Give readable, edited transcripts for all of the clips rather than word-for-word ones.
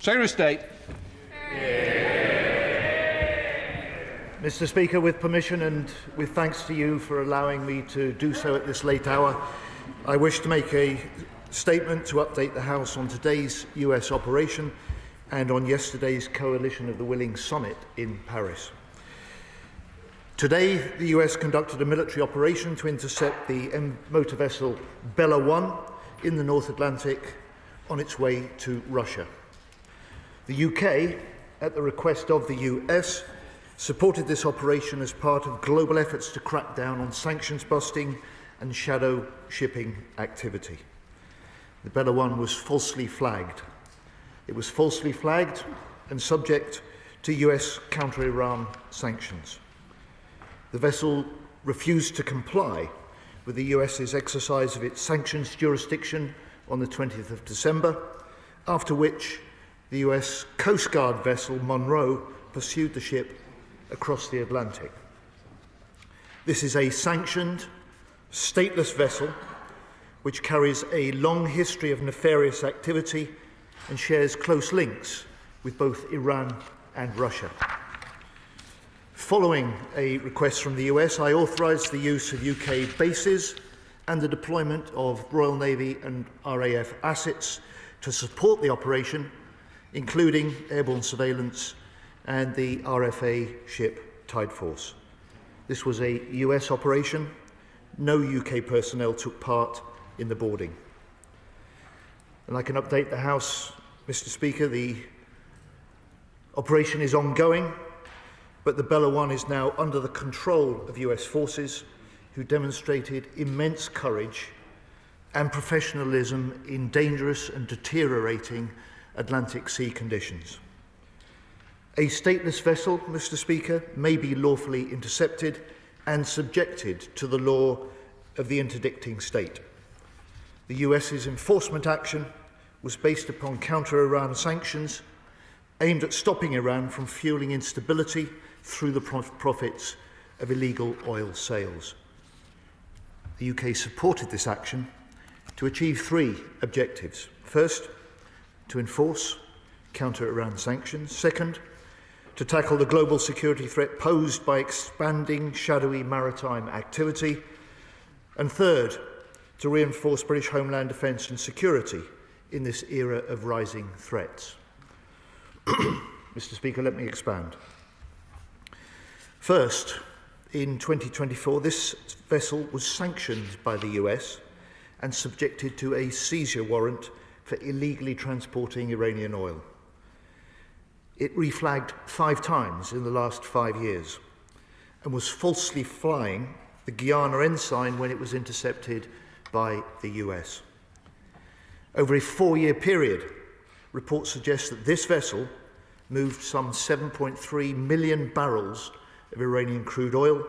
Secretary of State. Mr. Speaker, with permission and with thanks to you for allowing me to do so at this late hour, I wish to make a statement to update the House on today's US operation and on yesterday's Coalition of the Willing summit in Paris. Today, the US conducted a military operation to intercept the motor vessel Bella 1 in the North Atlantic on its way to Russia. The UK, at the request of the US, supported this operation as part of global efforts to crack down on sanctions busting and shadow shipping activity. The Bella 1 was falsely flagged. It was falsely flagged and subject to US counter-Iran sanctions. The vessel refused to comply with the US's exercise of its sanctions jurisdiction on the 20th of December, after which the US Coast Guard vessel Monroe pursued the ship across the Atlantic. This is a sanctioned, stateless vessel which carries a long history of nefarious activity and shares close links with both Iran and Russia. Following a request from the US, I authorised the use of UK bases and the deployment of Royal Navy and RAF assets to support the operation, including airborne surveillance and the RFA ship Tide Force. This was a US operation. No UK personnel took part in the boarding. And I can update the House, Mr. Speaker, the operation is ongoing, but the Bella 1 is now under the control of US forces who demonstrated immense courage and professionalism in dangerous and deteriorating Atlantic Sea conditions. A stateless vessel, Mr. Speaker, may be lawfully intercepted and subjected to the law of the interdicting state. The US's enforcement action was based upon counter-Iran sanctions aimed at stopping Iran from fueling instability through the profits of illegal oil sales. The UK supported this action to achieve three objectives. First, to enforce counter-Iran sanctions. Second, to tackle the global security threat posed by expanding shadowy maritime activity. And third, to reinforce British Homeland defence and security in this era of rising threats. Mr. Speaker, let me expand. First, in 2024, this vessel was sanctioned by the US and subjected to a seizure warrant for illegally transporting Iranian oil. It reflagged 5 times in the last 5 years and was falsely flying the Guyana ensign when it was intercepted by the US. Over a 4-year period, reports suggest that this vessel moved some 7.3 million barrels of Iranian crude oil,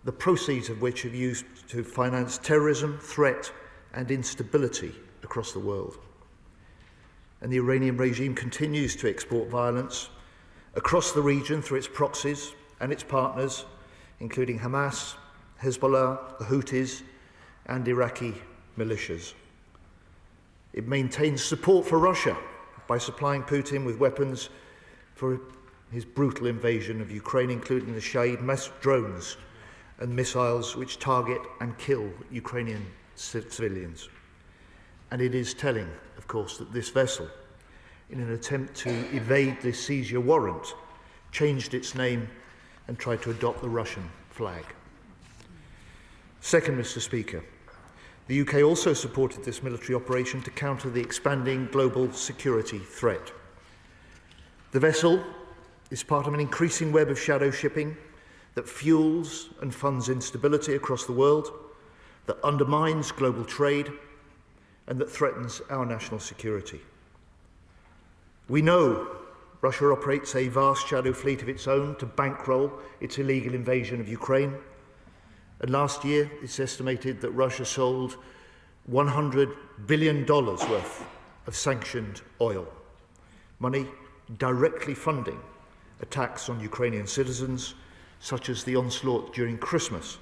the proceeds of which have used to finance terrorism, threat and instability across the world. And the Iranian regime continues to export violence across the region through its proxies and its partners, including Hamas, Hezbollah, the Houthis and Iraqi militias. It maintains support for Russia by supplying Putin with weapons for his brutal invasion of Ukraine, including the Shahid mass drones and missiles which target and kill Ukrainian civilians. And it is telling, of course, that this vessel, in an attempt to evade the seizure warrant, changed its name and tried to adopt the Russian flag. Second, Mr. Speaker, the UK also supported this military operation to counter the expanding global security threat. The vessel is part of an increasing web of shadow shipping that fuels and funds instability across the world, that undermines global trade, and that threatens our national security. We know Russia operates a vast shadow fleet of its own to bankroll its illegal invasion of Ukraine. And last year, it's estimated that Russia sold $100 billion worth of sanctioned oil, money directly funding attacks on Ukrainian citizens, such as the onslaught during Christmas,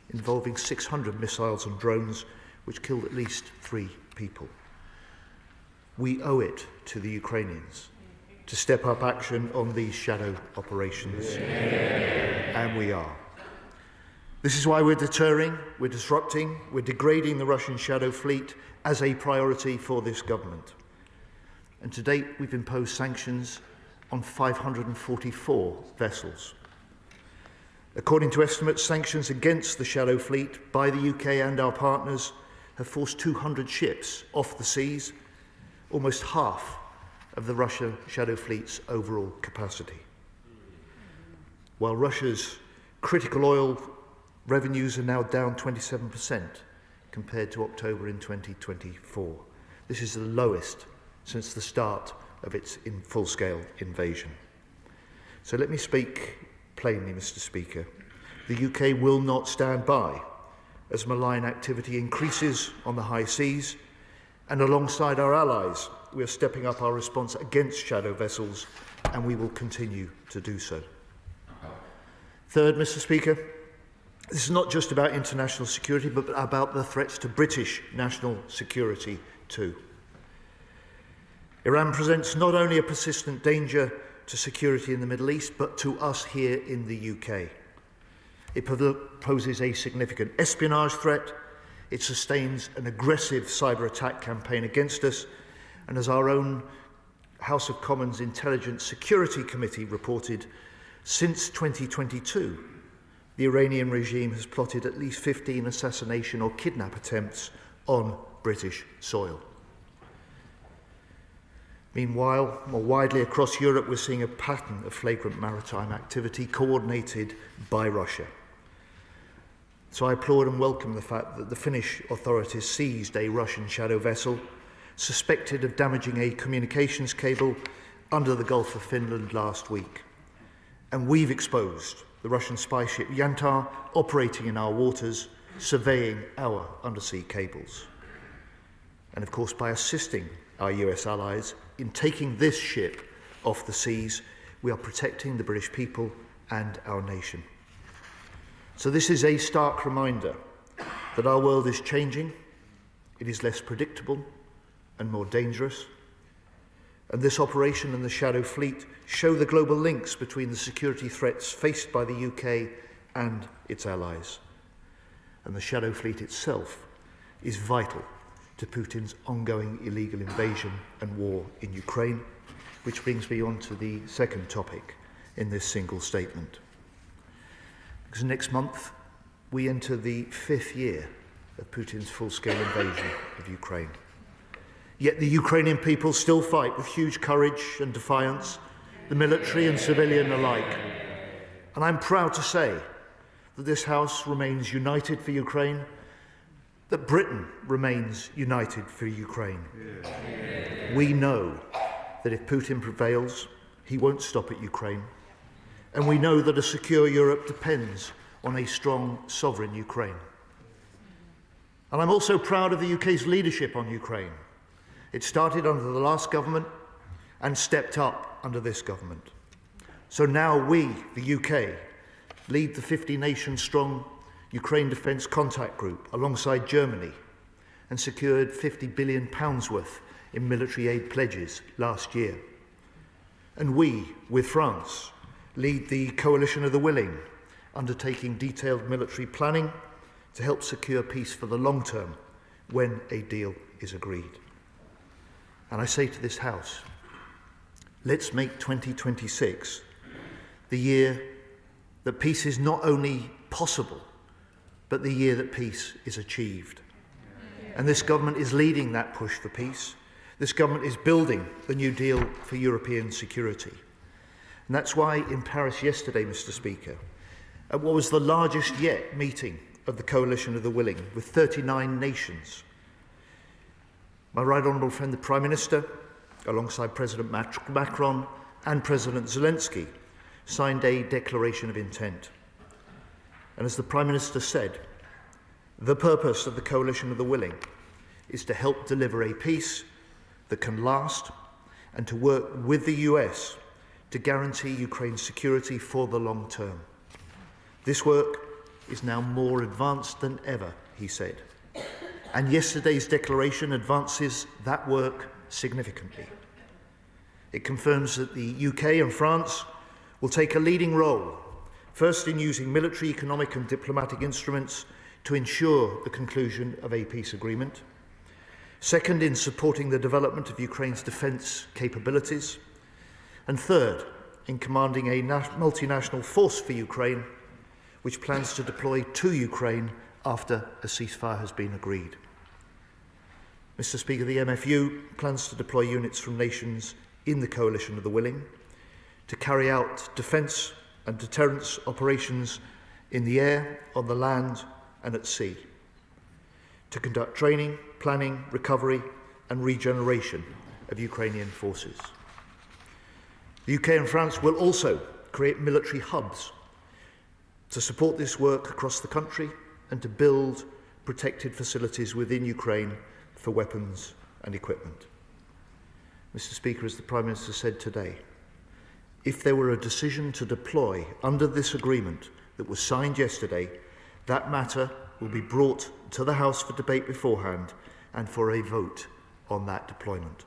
involving 600 missiles and drones, which killed at least 3 people. We owe it to the Ukrainians to step up action on these shadow operations. And we are. This is why we're deterring, we're disrupting, we're degrading the Russian shadow fleet as a priority for this government. And to date, we've imposed sanctions on 544 vessels. According to estimates, sanctions against the shadow fleet by the UK and our partners have forced 200 ships off the seas, almost half of the Russia shadow fleet's overall capacity. While Russia's critical oil revenues are now down 27% compared to October in 2024. This is the lowest since the start of its full-scale invasion. So let me speak plainly, Mr. Speaker. The UK will not stand by as malign activity increases on the high seas, and alongside our allies, we are stepping up our response against shadow vessels, and we will continue to do so. Third, Mr. Speaker, this is not just about international security, but about the threats to British national security too. Iran presents not only a persistent danger to security in the Middle East, but to us here in the UK. It poses a significant espionage threat, it sustains an aggressive cyber attack campaign against us, and as our own House of Commons Intelligence Security Committee reported, since 2022, the Iranian regime has plotted at least 15 assassination or kidnap attempts on British soil. Meanwhile, more widely across Europe, we're seeing a pattern of flagrant maritime activity coordinated by Russia. So I applaud and welcome the fact that the Finnish authorities seized a Russian shadow vessel suspected of damaging a communications cable under the Gulf of Finland last week. And we've exposed the Russian spy ship Yantar operating in our waters, surveying our undersea cables. And of course, by assisting our US allies in taking this ship off the seas, we are protecting the British people and our nation. So this is a stark reminder that our world is changing, it is less predictable and more dangerous. And this operation and the Shadow Fleet show the global links between the security threats faced by the UK and its allies. And the Shadow Fleet itself is vital to Putin's ongoing illegal invasion and war in Ukraine, which brings me on to the second topic in this single statement. Because next month, we enter the 5th year of Putin's full-scale invasion of Ukraine. Yet the Ukrainian people still fight with huge courage and defiance, the military and civilian alike. And I'm proud to say that this House remains united for Ukraine, that Britain remains united for Ukraine. Yeah. We know that if Putin prevails, he won't stop at Ukraine. And we know that a secure Europe depends on a strong, sovereign Ukraine. And I'm also proud of the UK's leadership on Ukraine. It started under the last government and stepped up under this government. So now we, the UK, lead the 50-nation-strong Ukraine Defence Contact Group alongside Germany and secured £50 billion worth in military aid pledges last year. And we, with France, lead the Coalition of the Willing, undertaking detailed military planning to help secure peace for the long term when a deal is agreed. And I say to this House, let's make 2026 the year that peace is not only possible, but the year that peace is achieved. And this government is leading that push for peace. This government is building the New Deal for European security. And that's why in Paris yesterday, Mr. Speaker, at what was the largest yet meeting of the Coalition of the Willing, with 39 nations, my right honourable friend, the Prime Minister, alongside President Macron and President Zelensky, signed a declaration of intent. And as the Prime Minister said, the purpose of the Coalition of the Willing is to help deliver a peace that can last and to work with the US to guarantee Ukraine's security for the long term. This work is now more advanced than ever, he said. And yesterday's declaration advances that work significantly. It confirms that the UK and France will take a leading role, first in using military, economic and diplomatic instruments to ensure the conclusion of a peace agreement. Second, in supporting the development of Ukraine's defence capabilities. And third, in commanding a multinational force for Ukraine, which plans to deploy to Ukraine after a ceasefire has been agreed. Mr. Speaker, the MFU plans to deploy units from nations in the coalition of the willing to carry out defence and deterrence operations in the air, on the land and at sea, to conduct training, planning, recovery and regeneration of Ukrainian forces. The UK and France will also create military hubs to support this work across the country and to build protected facilities within Ukraine for weapons and equipment. Mr. Speaker, as the Prime Minister said today, if there were a decision to deploy under this agreement that was signed yesterday, that matter will be brought to the House for debate beforehand and for a vote on that deployment.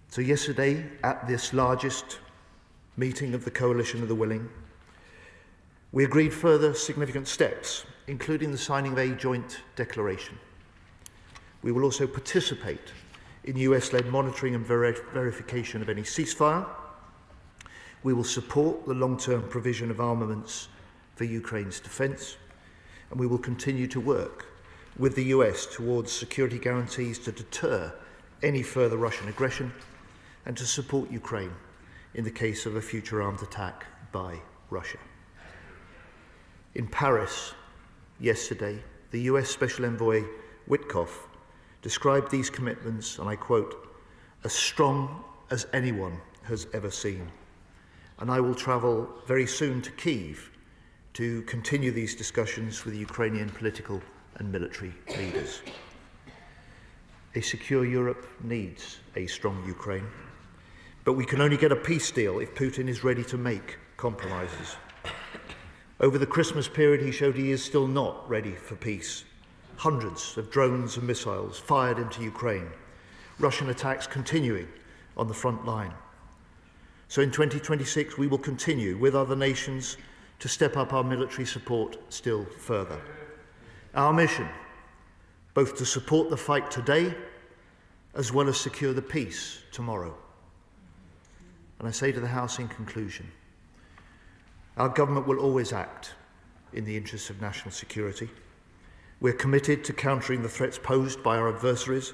So yesterday, at this largest meeting of the Coalition of the Willing, we agreed further significant steps, including the signing of a joint declaration. We will also participate in US-led monitoring and verification of any ceasefire. We will support the long-term provision of armaments for Ukraine's defence, and we will continue to work with the US towards security guarantees to deter any further Russian aggression and to support Ukraine in the case of a future armed attack by Russia. In Paris yesterday, the US Special Envoy Witkoff described these commitments, and I quote, as strong as anyone has ever seen. And I will travel very soon to Kyiv to continue these discussions with the Ukrainian political and military leaders. A secure Europe needs a strong Ukraine, but we can only get a peace deal if Putin is ready to make compromises. Over the Christmas period, he showed he is still not ready for peace. Hundreds of drones and missiles fired into Ukraine, Russian attacks continuing on the front line. So in 2026, we will continue with other nations to step up our military support still further. Our mission, both to support the fight today, as well as secure the peace tomorrow. And I say to the House in conclusion, our government will always act in the interests of national security. We're committed to countering the threats posed by our adversaries.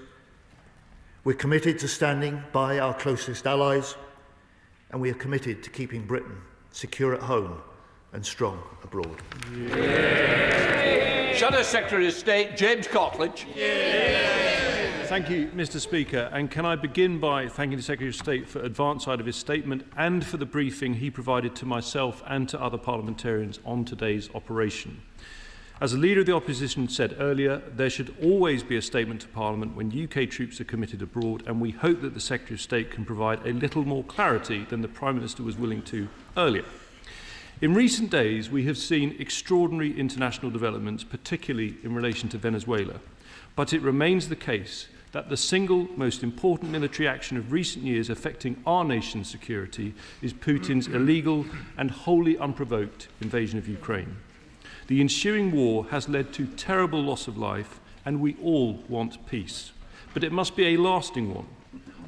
We're committed to standing by our closest allies, and we are committed to keeping Britain secure at home and strong abroad. Yeah. Shadow Secretary of State James Cockledge. Yeah. Thank you, Mr. Speaker. And can I begin by thanking the Secretary of State for advance side of his statement and for the briefing he provided to myself and to other parliamentarians on today's operation. As the Leader of the Opposition said earlier, there should always be a statement to Parliament when UK troops are committed abroad, and we hope that the Secretary of State can provide a little more clarity than the Prime Minister was willing to earlier. In recent days, we have seen extraordinary international developments, particularly in relation to Venezuela, but it remains the case that the single most important military action of recent years affecting our nation's security is Putin's illegal and wholly unprovoked invasion of Ukraine. The ensuing war has led to terrible loss of life, and we all want peace. But it must be a lasting one,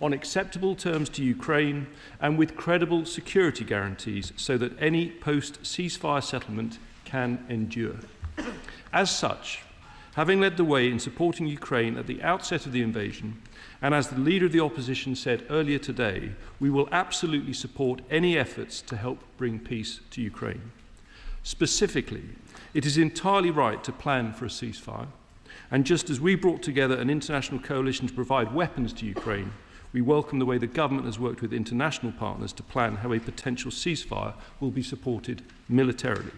on acceptable terms to Ukraine and with credible security guarantees so that any post-ceasefire settlement can endure. As such, having led the way in supporting Ukraine at the outset of the invasion, and as the Leader of the Opposition said earlier today, we will absolutely support any efforts to help bring peace to Ukraine. Specifically, it is entirely right to plan for a ceasefire, and just as we brought together an international coalition to provide weapons to Ukraine, we welcome the way the government has worked with international partners to plan how a potential ceasefire will be supported militarily.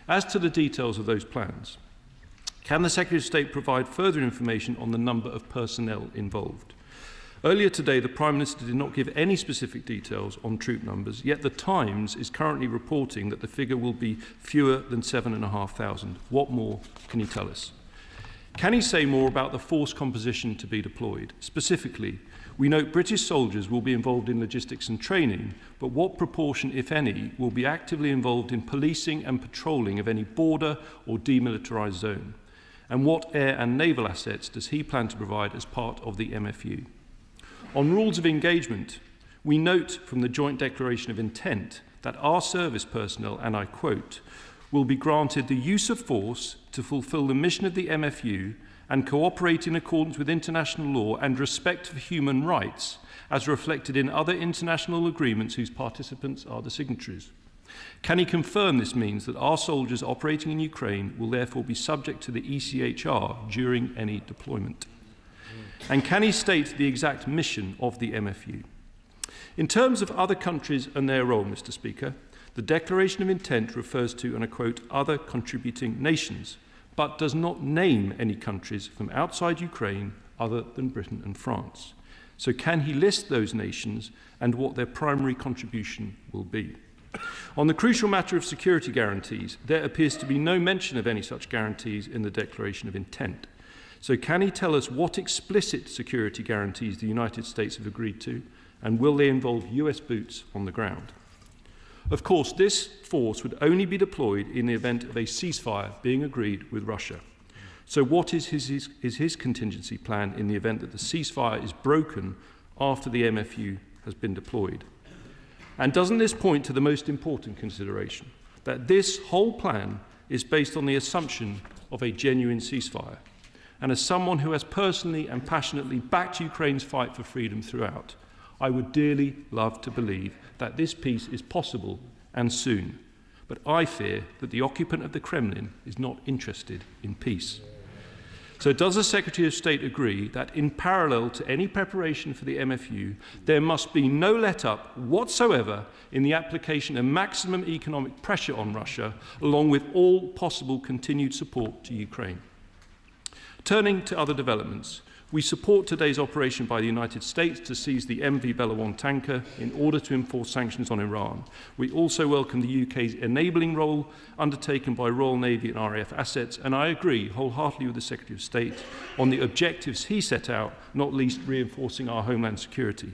As to the details of those plans, can the Secretary of State provide further information on the number of personnel involved? Earlier today, the Prime Minister did not give any specific details on troop numbers, yet the Times is currently reporting that the figure will be fewer than 7,500. What more can he tell us? Can he say more about the force composition to be deployed? Specifically, We note British soldiers will be involved in logistics and training, but what proportion, if any, will be actively involved in policing and patrolling of any border or demilitarised zone? And what air and naval assets does he plan to provide as part of the MFU? On rules of engagement, we note from the Joint Declaration of Intent that our service personnel, and I quote, will be granted the use of force to fulfil the mission of the MFU and cooperate in accordance with international law and respect for human rights, as reflected in other international agreements whose participants are the signatories. Can he confirm this means that our soldiers operating in Ukraine will therefore be subject to the ECHR during any deployment? And can he state the exact mission of the MFU? In terms of other countries and their role, Mr. Speaker, the Declaration of Intent refers to, and I quote, other contributing nations, but does not name any countries from outside Ukraine other than Britain and France. So can he list those nations and what their primary contribution will be? On the crucial matter of security guarantees, there appears to be no mention of any such guarantees in the Declaration of Intent. So can he tell us what explicit security guarantees the United States have agreed to, and will they involve US boots on the ground? Of course, this force would only be deployed in the event of a ceasefire being agreed with Russia. So what is his contingency plan in the event that the ceasefire is broken after the MFU has been deployed? And doesn't this point to the most important consideration, that this whole plan is based on the assumption of a genuine ceasefire? And as someone who has personally and passionately backed Ukraine's fight for freedom throughout, I would dearly love to believe that this peace is possible and soon. But I fear that the occupant of the Kremlin is not interested in peace. So does the Secretary of State agree that in parallel to any preparation for the MFU, there must be no let-up whatsoever in the application of maximum economic pressure on Russia, along with all possible continued support to Ukraine? Turning to other developments, we support today's operation by the United States to seize the MV Bellawong tanker in order to enforce sanctions on Iran. We also welcome the UK's enabling role undertaken by Royal Navy and RAF assets, and I agree wholeheartedly with the Secretary of State on the objectives he set out, not least reinforcing our homeland security.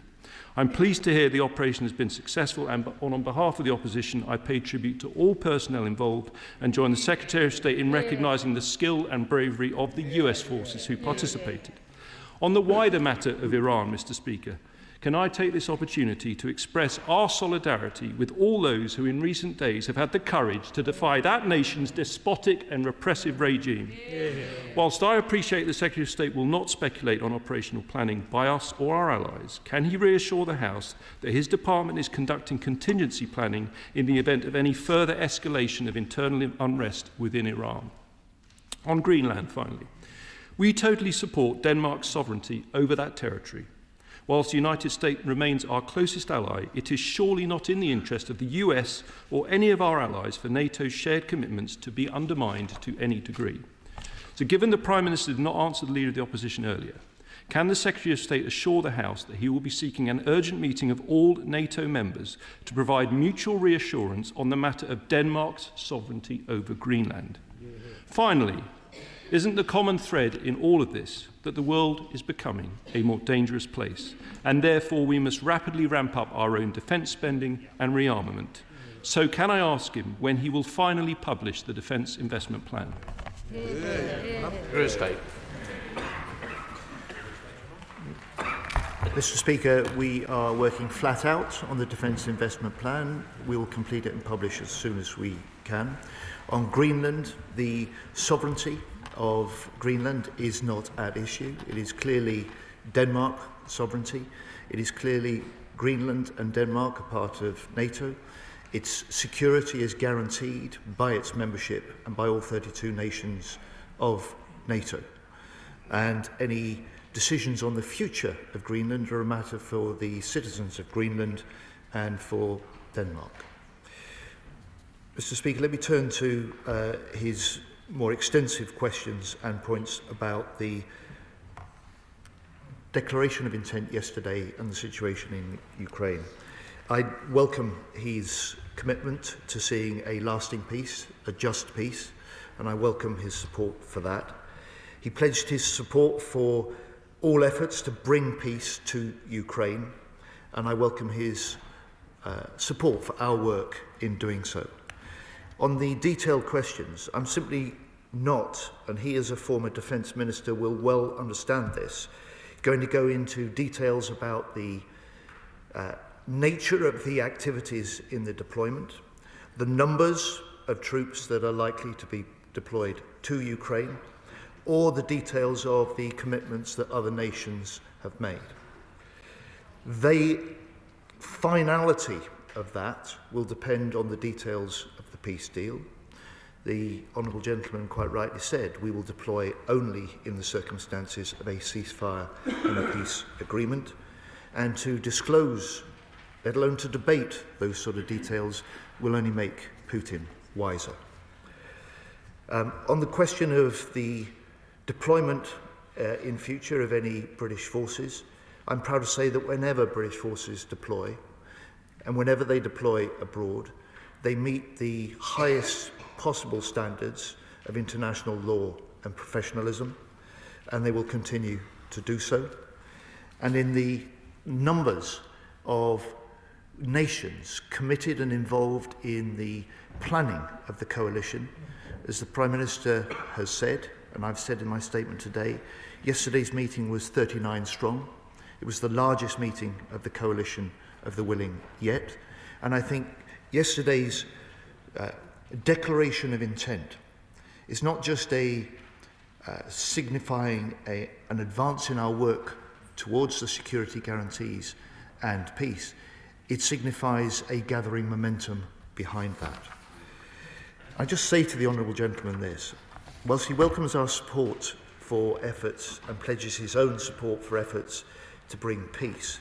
I'm pleased to hear the operation has been successful, and on behalf of the opposition, I pay tribute to all personnel involved and join the Secretary of State in recognising the skill and bravery of the US forces who participated. On the wider matter of Iran, Mr. Speaker, can I take this opportunity to express our solidarity with all those who in recent days have had the courage to defy that nation's despotic and repressive regime. Whilst I appreciate the Secretary of State will not speculate on operational planning by us or our allies, can he reassure the House that his department is conducting contingency planning in the event of any further escalation of internal unrest within Iran? On Greenland, finally. We totally support Denmark's sovereignty over that territory. Whilst the United States remains our closest ally, it is surely not in the interest of the US or any of our allies for NATO's shared commitments to be undermined to any degree. So given the Prime Minister did not answer the Leader of the Opposition earlier, can the Secretary of State assure the House that he will be seeking an urgent meeting of all NATO members to provide mutual reassurance on the matter of Denmark's sovereignty over Greenland? Finally, isn't the common thread in all of this that the world is becoming a more dangerous place, and therefore we must rapidly ramp up our own defence spending and rearmament? So can I ask him when he will finally publish the Defence Investment Plan? Mr. Speaker, we are working flat out on the Defence Investment Plan. We will complete it and publish as soon as we can. On Greenland, the sovereignty of Greenland is not at issue. It is clearly Denmark sovereignty. It is clearly Greenland and Denmark are part of NATO. Its security is guaranteed by its membership and by all 32 nations of NATO. And any decisions on the future of Greenland are a matter for the citizens of Greenland and for Denmark. Mr. Speaker, let me turn to his more extensive questions and points about the declaration of intent yesterday and the situation in Ukraine. I welcome his commitment to seeing a lasting peace, a just peace, and I welcome his support for that. He pledged his support for all efforts to bring peace to Ukraine, and I welcome his support for our work in doing so. On the detailed questions, I'm simply not, and he as a former defence minister will well understand this, going to go into details about the nature of the activities in the deployment, the numbers of troops that are likely to be deployed to Ukraine, or the details of the commitments that other nations have made. The finality of that will depend on the details of the peace deal. The Honourable Gentleman quite rightly said we will deploy only in the circumstances of a ceasefire and a peace agreement, and to disclose, let alone to debate those sort of details, will only make Putin wiser. On the question of the deployment in future of any British forces, I'm proud to say that whenever British forces deploy, and whenever they deploy abroad, they meet the highest possible standards of international law and professionalism, and they will continue to do so. And in the numbers of nations committed and involved in the planning of the coalition, as the Prime Minister has said, and I've said in my statement today, yesterday's meeting was 39 strong. It was the largest meeting of the coalition of the willing yet. And I think yesterday's declaration of intent is not just signifying an advance in our work towards the security guarantees and peace. It signifies a gathering momentum behind that. I just say to the Honourable Gentleman this: whilst he welcomes our support for efforts and pledges his own support for efforts to bring peace,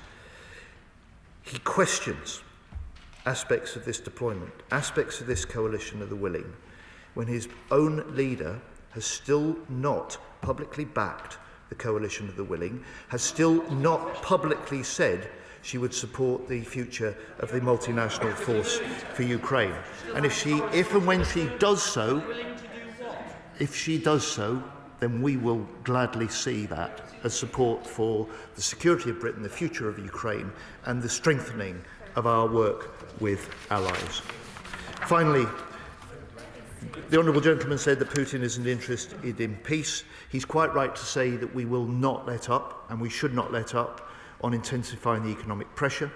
he questions aspects of this deployment, aspects of this coalition of the willing, when his own leader has still not publicly backed the coalition of the willing, has still not publicly said she would support the future of the multinational force for Ukraine. And if and when she does so, then we will gladly see that as support for the security of Britain, the future of Ukraine, and the strengthening of our work with allies. Finally, the Honourable Gentleman said that Putin isn't interested in peace. He's quite right to say that we will not let up, and we should not let up, on intensifying the economic pressure.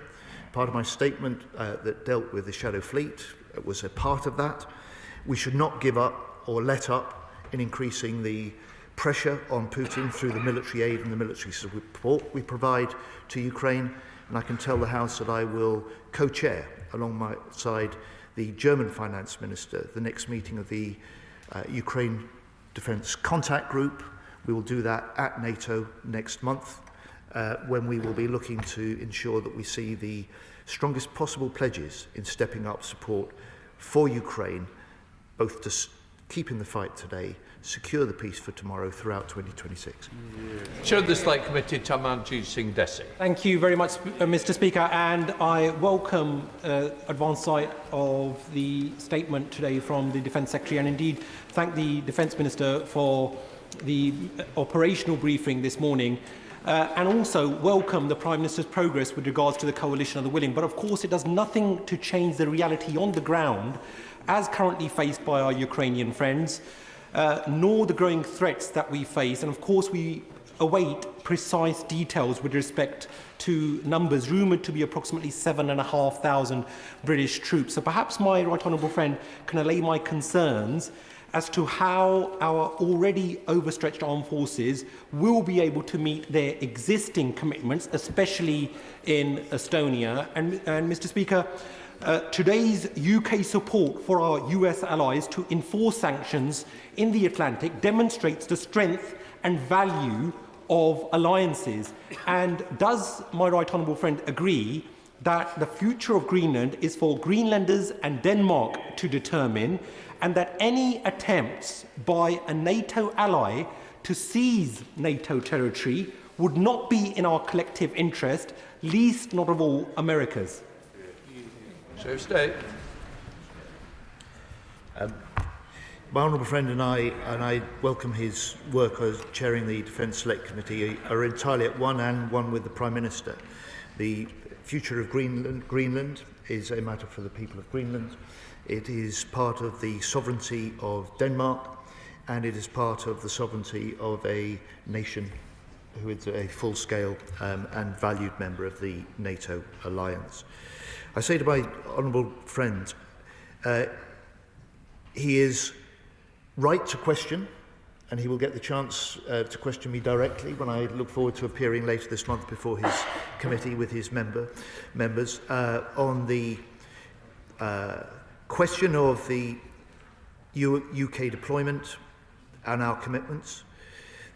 Part of my statement that dealt with the Shadow Fleet was a part of that. We should not give up or let up in increasing the pressure on Putin through the military aid and the military support we provide to Ukraine. And I can tell the House that I will co-chair alongside the German Finance Minister the next meeting of the Ukraine Defence Contact Group. We will do that at NATO next month, when we will be looking to ensure that we see the strongest possible pledges in stepping up support for Ukraine, both to keep in the fight today, secure the peace for tomorrow throughout 2026. Chair of the Select Committee, Tamanjeet Singh Desi. Thank you very much, Mr. Speaker, and I welcome advance sight of the statement today from the Defence Secretary, and indeed thank the Defence Minister for the operational briefing this morning. And also welcome the Prime Minister's progress with regards to the coalition of the willing. But of course it does nothing to change the reality on the ground as currently faced by our Ukrainian friends, nor the growing threats that we face. And of course we await precise details with respect to numbers rumoured to be approximately 7,500 British troops. So perhaps my right honourable friend can allay my concerns as to how our already overstretched armed forces will be able to meet their existing commitments, especially in Estonia. And Mr. Speaker, today's UK support for our US allies to enforce sanctions in the Atlantic demonstrates the strength and value of alliances. And does my right honourable friend agree that the future of Greenland is for Greenlanders and Denmark to determine, and that any attempts by a NATO ally to seize NATO territory would not be in our collective interest, least not of all America's? Secretary of State. My honourable friend and I welcome his work as chairing the Defence Select Committee, are entirely at one with the Prime Minister. The future of Greenland is a matter for the people of Greenland. It is part of the sovereignty of Denmark, and it is part of the sovereignty of a nation who is a full-scale and valued member of the NATO alliance. I say to my honourable friend, he is right to question, and he will get the chance to question me directly when I look forward to appearing later this month before his committee with his members on the question of the UK deployment and our commitments.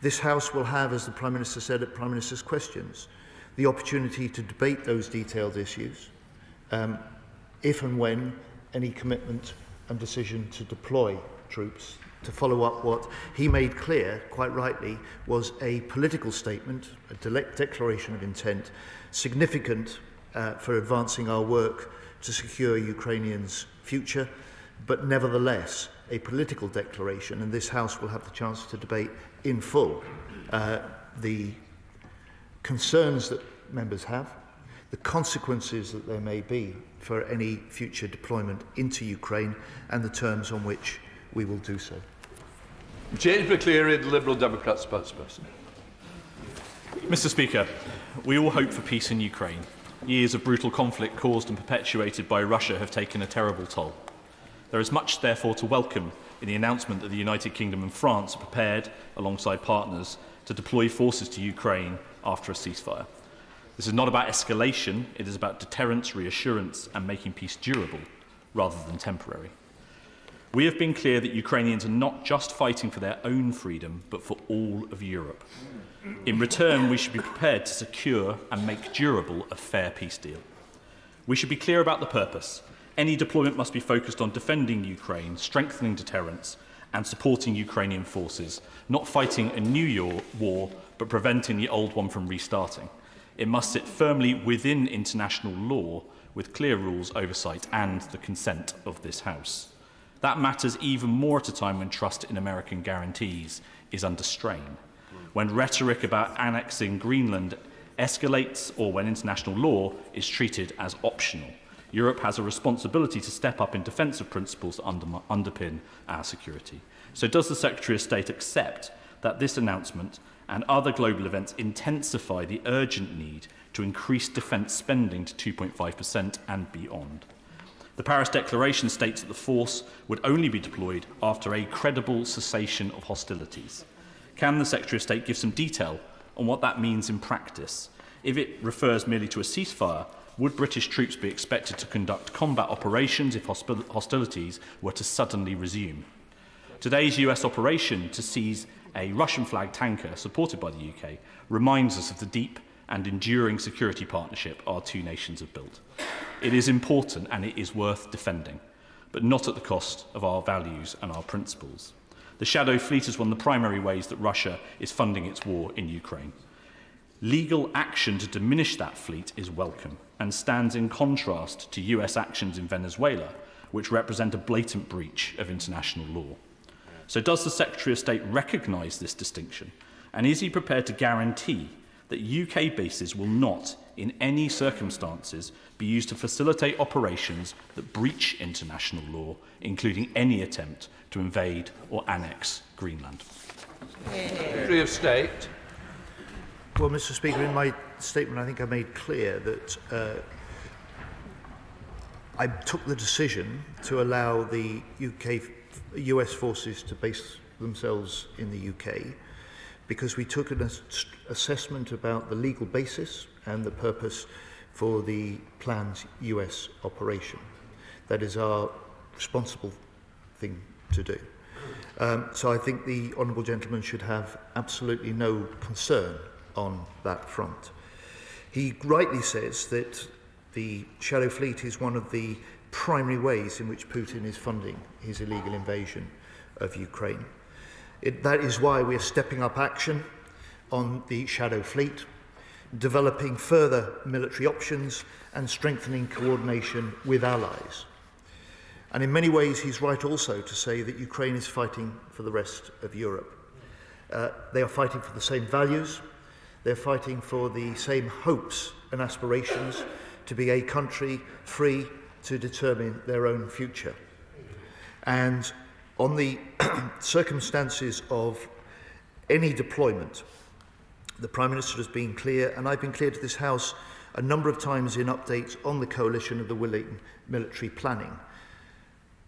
This House will have, as the Prime Minister said at Prime Minister's Questions, the opportunity to debate those detailed issues if and when any commitment and decision to deploy troops, to follow up what he made clear, quite rightly, was a political statement, a declaration of intent, significant for advancing our work to secure Ukrainians' future, but nevertheless a political declaration, and this House will have the chance to debate in full the concerns that members have, the consequences that there may be for any future deployment into Ukraine, and the terms on which we will do so. James McCleary, the Liberal Democrat spokesperson. Mr. Speaker, we all hope for peace in Ukraine. Years of brutal conflict caused and perpetuated by Russia have taken a terrible toll. There is much, therefore, to welcome in the announcement that the United Kingdom and France are prepared, alongside partners, to deploy forces to Ukraine after a ceasefire. This is not about escalation, it is about deterrence, reassurance, and making peace durable, rather than temporary. We have been clear that Ukrainians are not just fighting for their own freedom, but for all of Europe. In return, we should be prepared to secure and make durable a fair peace deal. We should be clear about the purpose. Any deployment must be focused on defending Ukraine, strengthening deterrence, and supporting Ukrainian forces, not fighting a new war, but preventing the old one from restarting. It must sit firmly within international law, with clear rules, oversight, and the consent of this House. That matters even more at a time when trust in American guarantees is under strain, when rhetoric about annexing Greenland escalates, or when international law is treated as optional. Europe has a responsibility to step up in defence of principles that underpin our security. So does the Secretary of State accept that this announcement and other global events intensify the urgent need to increase defence spending to 2.5% and beyond? The Paris Declaration states that the force would only be deployed after a credible cessation of hostilities. Can the Secretary of State give some detail on what that means in practice? If it refers merely to a ceasefire, would British troops be expected to conduct combat operations if hostilities were to suddenly resume? Today's US operation to seize a Russian-flagged tanker supported by the UK reminds us of the deep and enduring security partnership our two nations have built. It is important and it is worth defending, but not at the cost of our values and our principles. The Shadow Fleet is one of the primary ways that Russia is funding its war in Ukraine. Legal action to diminish that fleet is welcome and stands in contrast to US actions in Venezuela, which represent a blatant breach of international law. So does the Secretary of State recognise this distinction? And is he prepared to guarantee that UK bases will not, in any circumstances, be used to facilitate operations that breach international law, including any attempt to invade or annex Greenland? Secretary of State. Well, Mr. Speaker, in my statement, I think I made clear that I took the decision to allow the US forces to base themselves in the UK because we took an assessment about the legal basis and the purpose for the planned US operation. That is our responsible thing to do. So I think the Honourable Gentleman should have absolutely no concern on that front. He rightly says that the Shadow Fleet is one of the primary ways in which Putin is funding his illegal invasion of Ukraine. That is why we are stepping up action on the Shadow Fleet, developing further military options and strengthening coordination with allies. And in many ways, he's right also to say that Ukraine is fighting for the rest of Europe. They are fighting for the same values. They're fighting for the same hopes and aspirations to be a country free to determine their own future. And on the circumstances of any deployment, the Prime Minister has been clear, and I've been clear to this House a number of times in updates on the coalition of the willing military planning,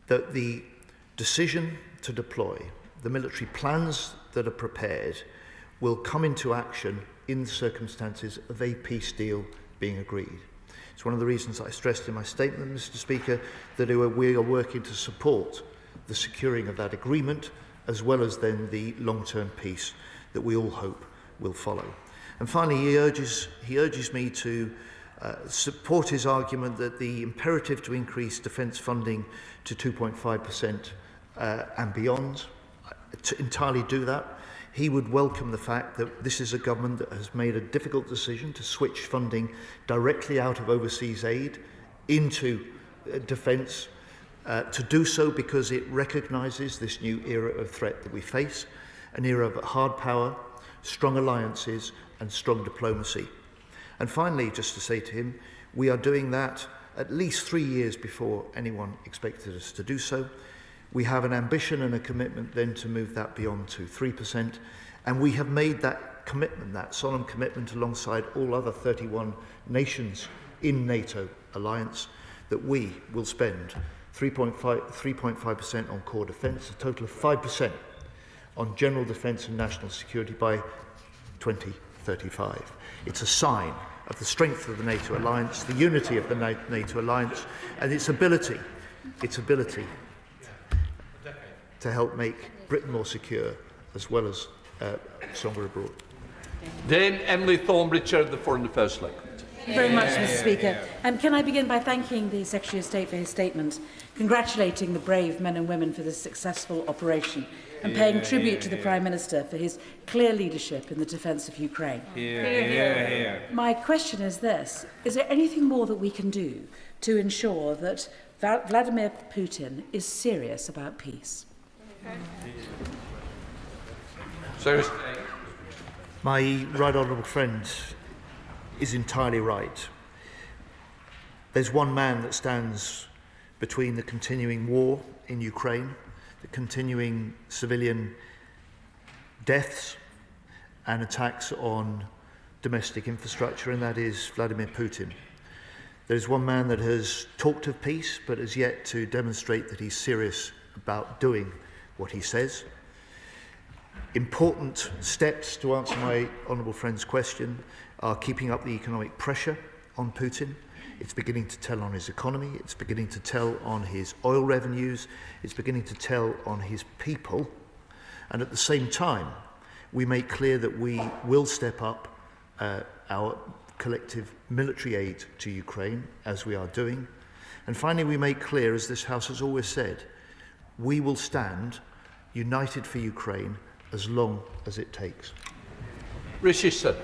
that the decision to deploy, the military plans that are prepared, will come into action in the circumstances of a peace deal being agreed. It's one of the reasons I stressed in my statement, Mr. Speaker, that we are working to support the securing of that agreement, as well as then the long-term peace that we all hope will follow. And finally, he urges me to support his argument that the imperative to increase defence funding to 2.5% and beyond, to entirely do that. He would welcome the fact that this is a government that has made a difficult decision to switch funding directly out of overseas aid into defence, to do so because it recognises this new era of threat that we face, an era of hard power, strong alliances and strong diplomacy. And finally, just to say to him, we are doing that at least 3 years before anyone expected us to do so. We have an ambition and a commitment then to move that beyond to 3%, and we have made that commitment, that solemn commitment, alongside all other 31 nations in NATO alliance, that we will spend 3.5% on core defence, a total of 5% on general defence and national security by 2035. It's a sign of the strength of the NATO alliance, the unity of the NATO alliance, and its ability to help make Britain more secure, as well as stronger abroad. Dame Emily Thornberry, Chair of the Foreign Affairs Select. Thank you very much, Mr. Speaker. Can I begin by thanking the Secretary of State for his statement, congratulating the brave men and women for this successful operation, and paying tribute to the Prime Minister for his clear leadership in the defence of Ukraine. My question is this: is there anything more that we can do to ensure that Vladimir Putin is serious about peace? My right honourable friend is entirely right. There's one man that stands between the continuing war in Ukraine, the continuing civilian deaths and attacks on domestic infrastructure, and that is Vladimir Putin. There's one man that has talked of peace but has yet to demonstrate that he's serious about doing what he says. Important steps, to answer my honourable friend's question, are keeping up the economic pressure on Putin. It's beginning to tell on his economy, it's beginning to tell on his oil revenues, it's beginning to tell on his people. And at the same time, we make clear that we will step up our collective military aid to Ukraine, as we are doing. And finally, we make clear, as this House has always said, we will stand united for Ukraine as long as it takes. Rishi Sunak.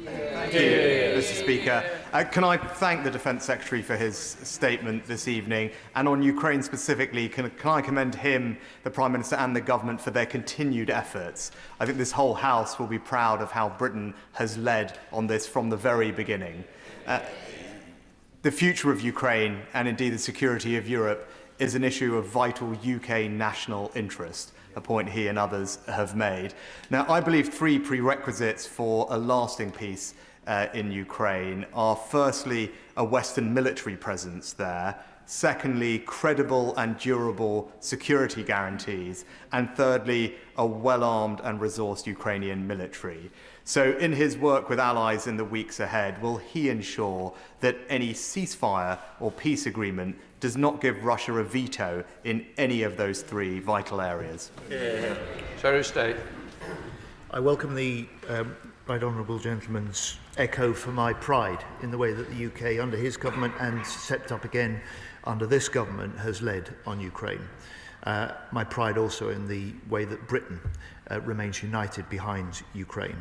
Thank you, Mr. Speaker. Can I thank the Defence Secretary for his statement this evening? And on Ukraine specifically, can I commend him, the Prime Minister and the Government for their continued efforts? I think this whole House will be proud of how Britain has led on this from the very beginning. The future of Ukraine, and indeed the security of Europe, is an issue of vital UK national interest, a point he and others have made. Now, I believe three prerequisites for a lasting peace in Ukraine are: firstly, a Western military presence there; secondly, credible and durable security guarantees; and thirdly, a well-armed and resourced Ukrainian military. So in his work with allies in the weeks ahead, will he ensure that any ceasefire or peace agreement does not give Russia a veto in any of those three vital areas? Secretary of State. I welcome the right honourable gentleman's echo for my pride in the way that the UK, under his government and stepped up again under this government, has led on Ukraine. My pride also in the way that Britain remains united behind Ukraine.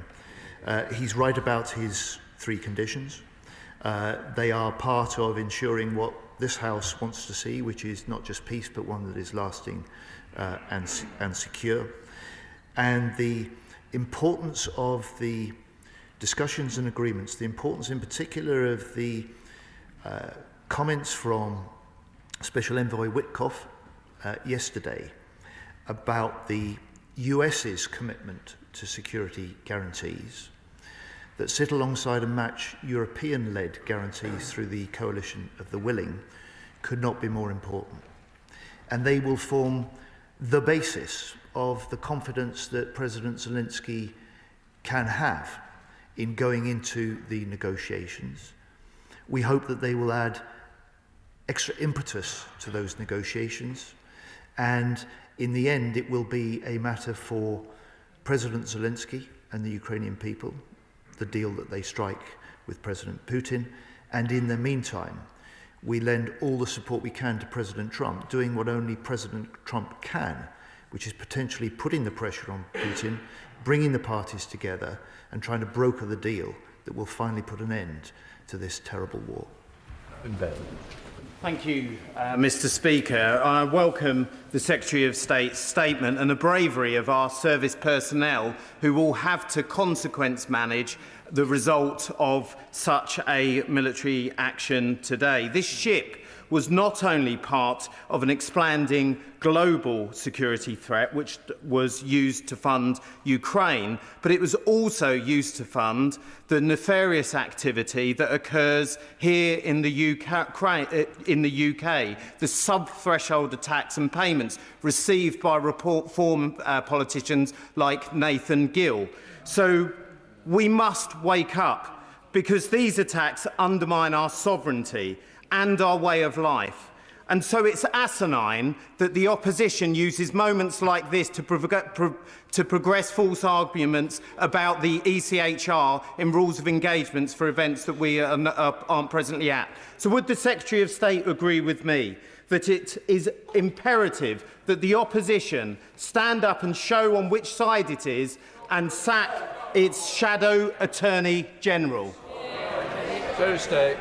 He's right about his three conditions. They are part of ensuring what this House wants to see, which is not just peace, but one that is lasting and secure. And the importance of the discussions and agreements, the importance in particular of the comments from Special Envoy Witkoff yesterday about the US's commitment to security guarantees that sit alongside and match European-led guarantees through the coalition of the willing could not be more important. And they will form the basis of the confidence that President Zelensky can have in going into the negotiations. We hope that they will add extra impetus to those negotiations, and in the end it will be a matter for President Zelensky and the Ukrainian people, the deal that they strike with President Putin, and in the meantime we lend all the support we can to President Trump, doing what only President Trump can, which is potentially putting the pressure on Putin, bringing the parties together and trying to broker the deal that will finally put an end to this terrible war. Thank you, Mr. Speaker. I welcome the Secretary of State's statement and the bravery of our service personnel who will have to consequence manage the result of such a military action today. This ship was not only part of an expanding global security threat which was used to fund Ukraine, but it was also used to fund the nefarious activity that occurs here in the UK, the sub-threshold attacks and payments received by reform politicians like Nathan Gill. So we must wake up, because these attacks undermine our sovereignty and our way of life. And so it's asinine that the opposition uses moments like this to progress false arguments about the ECHR in rules of engagements for events that we aren't presently at. So would the Secretary of State agree with me that it is imperative that the opposition stand up and show on which side it is and sack its shadow Attorney General? Secretary of State.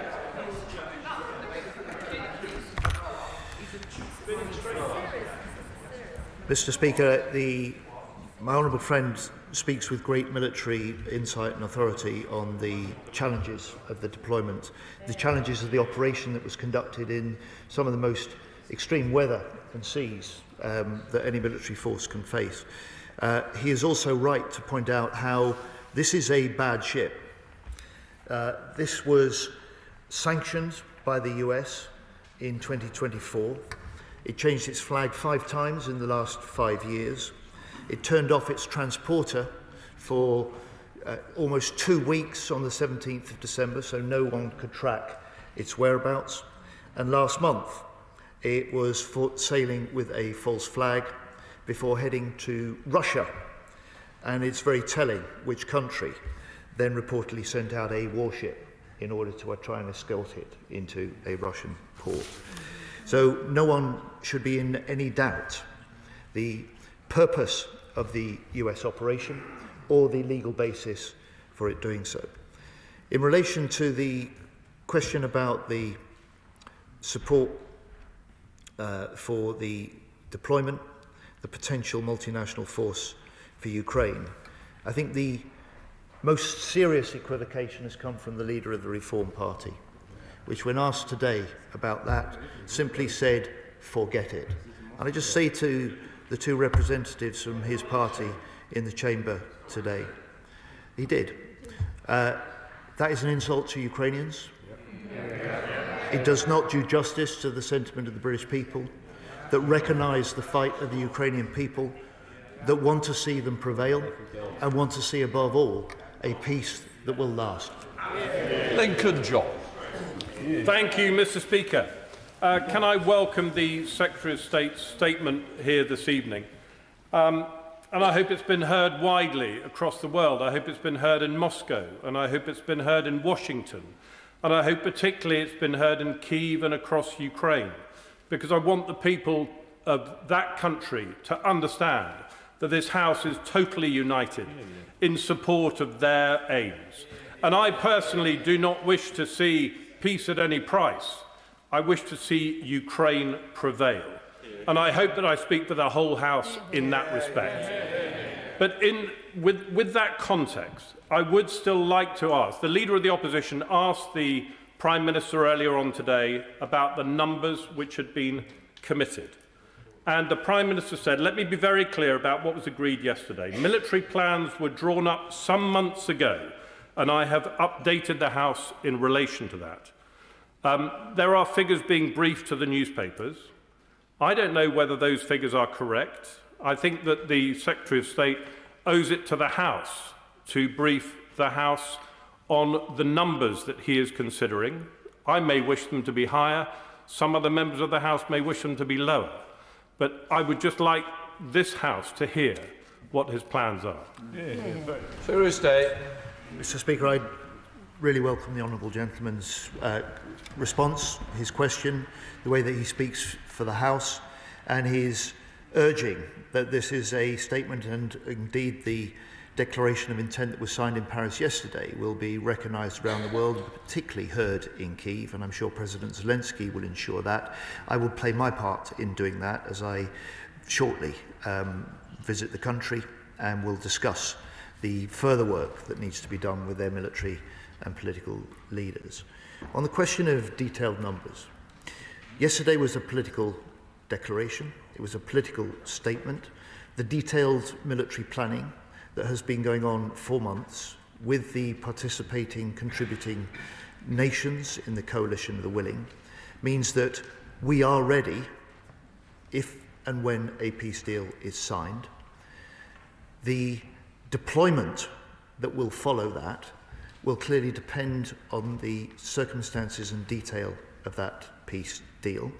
Mr. Speaker, my honourable friend speaks with great military insight and authority on the challenges of the deployment, the challenges of the operation that was conducted in some of the most extreme weather and seas that any military force can face. He is also right to point out how this is a bad ship. This was sanctioned by the US in 2024. It changed its flag 5 times in the last 5 years. It turned off its transporter for almost 2 weeks on the 17th of December, so no one could track its whereabouts. And last month, it was sailing with a false flag before heading to Russia. And it's very telling which country then reportedly sent out a warship in order to try and escort it into a Russian port. So no one should be in any doubt the purpose of the US operation or the legal basis for it doing so. In relation to the question about the support for the deployment, the potential multinational force for Ukraine, I think the most serious equivocation has come from the leader of the Reform Party, which, when asked today about that, simply said, forget it. And I just say to the 2 representatives from his party in the chamber today, he did. That is an insult to Ukrainians. It does not do justice to the sentiment of the British people that recognise the fight of the Ukrainian people, that want to see them prevail and want to see, above all, a peace that will last. Lincoln John. Thank you, Mr. Speaker. Can I welcome the Secretary of State's statement here this evening? And I hope it's been heard widely across the world. I hope it's been heard in Moscow, and I hope it's been heard in Washington, and I hope particularly it's been heard in Kyiv and across Ukraine, because I want the people of that country to understand that this House is totally united in support of their aims. And I personally do not wish to see peace at any price. I wish to see Ukraine prevail. And I hope that I speak for the whole House in that respect. But with that context, I would still like to ask, the Leader of the Opposition asked the Prime Minister earlier on today about the numbers which had been committed. And the Prime Minister said, let me be very clear about what was agreed yesterday. Military plans were drawn up some months ago, and I have updated the House in relation to that. There are figures being briefed to the newspapers. I don't know whether those figures are correct. I think that the Secretary of State owes it to the House to brief the House on the numbers that he is considering. I may wish them to be higher. Some other members of the House may wish them to be lower. But I would just like this House to hear what his plans are. Secretary of State. Mr. Speaker, I really welcome the honourable gentleman's response, his question, the way that he speaks for the House, and his urging that this is a statement, and indeed the declaration of intent that was signed in Paris yesterday will be recognised around the world, particularly heard in Kyiv, and I'm sure President Zelensky will ensure that. I will play my part in doing that as I shortly visit the country and will discuss the further work that needs to be done with their military and political leaders. On the question of detailed numbers, yesterday was a political declaration, it was a political statement. The detailed military planning that has been going on for months with the participating, contributing nations in the coalition of the willing means that we are ready if and when a peace deal is signed. The deployment that will follow that will clearly depend on the circumstances and detail of that peace deal.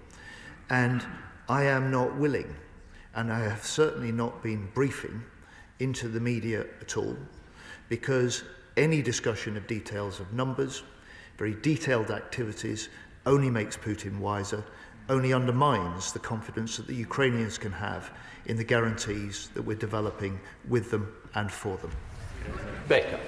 And I am not willing, and I have certainly not been briefing into the media at all, because any discussion of details of numbers, very detailed activities, only makes Putin wiser, only undermines the confidence that the Ukrainians can have in the guarantees that we're developing with them and for them. Baker.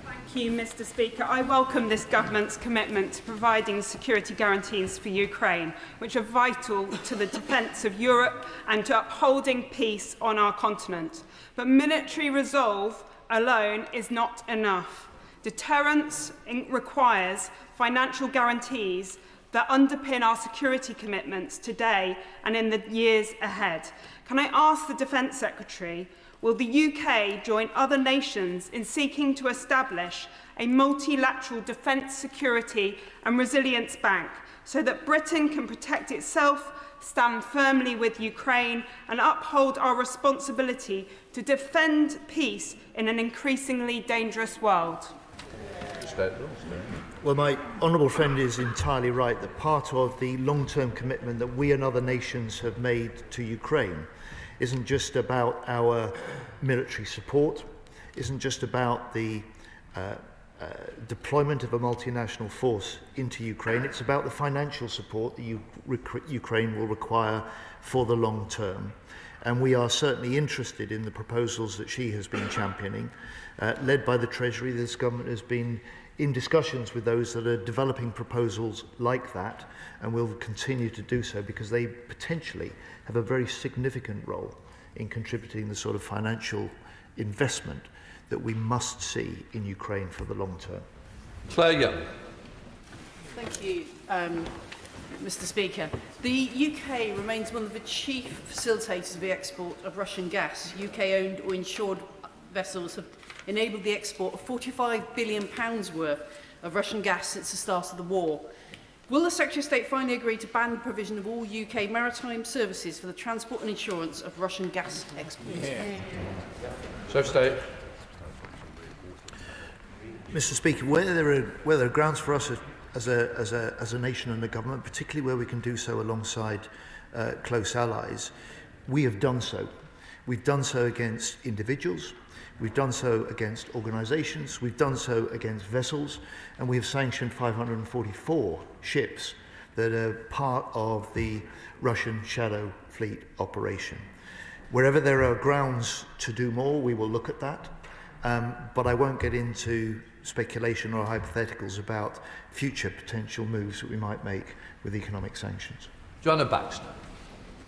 Thank you, Mr. Speaker. I welcome this government's commitment to providing security guarantees for Ukraine, which are vital to the defence of Europe and to upholding peace on our continent. But military resolve alone is not enough. Deterrence requires financial guarantees that underpin our security commitments today and in the years ahead. Can I ask the Defence Secretary, will the UK join other nations in seeking to establish a multilateral defence, security and resilience bank so that Britain can protect itself, stand firmly with Ukraine and uphold our responsibility to defend peace in an increasingly dangerous world? Well, my honourable friend is entirely right that part of the long-term commitment that we and other nations have made to Ukraine isn't just about our military support, isn't just about the deployment of a multinational force into Ukraine, it's about the financial support that Ukraine will require for the long term. And we are certainly interested in the proposals that she has been championing. Led by the Treasury, this government has been in discussions with those that are developing proposals like that, and will continue to do so because they potentially have a very significant role in contributing the sort of financial investment that we must see in Ukraine for the long term. Claire Young. Thank you, Mr. Speaker. The UK remains one of the chief facilitators of the export of Russian gas. UK-owned or insured vessels have enabled the export of £45 billion worth of Russian gas since the start of the war. Will the Secretary of State finally agree to ban the provision of all UK maritime services for the transport and insurance of Russian gas exports? Secretary of State. Mr. Speaker, where there are grounds for us as a nation and a government, particularly where we can do so alongside close allies, we have done so. We've done so against individuals, we've done so against organisations, we've done so against vessels, and we have sanctioned 544 ships that are part of the Russian Shadow Fleet operation. Wherever there are grounds to do more, we will look at that, but I won't get into speculation or hypotheticals about future potential moves that we might make with economic sanctions. Joanna Baxter.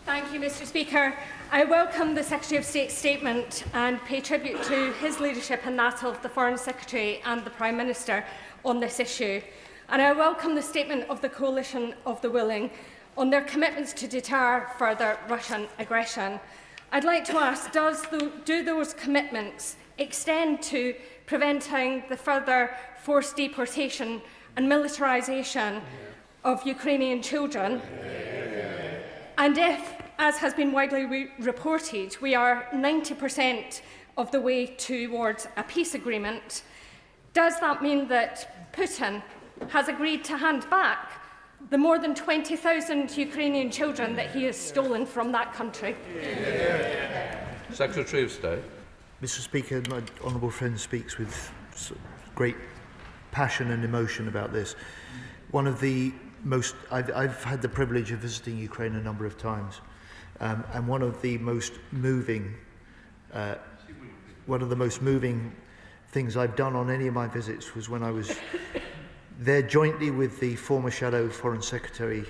Thank you, Mr. Speaker. I welcome the Secretary of State's statement and pay tribute to his leadership and that of the Foreign Secretary and the Prime Minister on this issue. And I welcome the statement of the Coalition of the Willing on their commitments to deter further Russian aggression. I'd like to ask, do those commitments extend to preventing the further forced deportation and militarisation of Ukrainian children? And if, as has been widely reported, we are 90% of the way towards a peace agreement, does that mean that Putin has agreed to hand back the more than 20,000 Ukrainian children that he has stolen from that country? Secretary of State. Mr. Speaker, my honourable friend speaks with great passion and emotion about this. One of the most, I've had the privilege of visiting Ukraine a number of times, and one of the most moving things I've done on any of my visits was when I was there jointly with the former Shadow Foreign Secretary.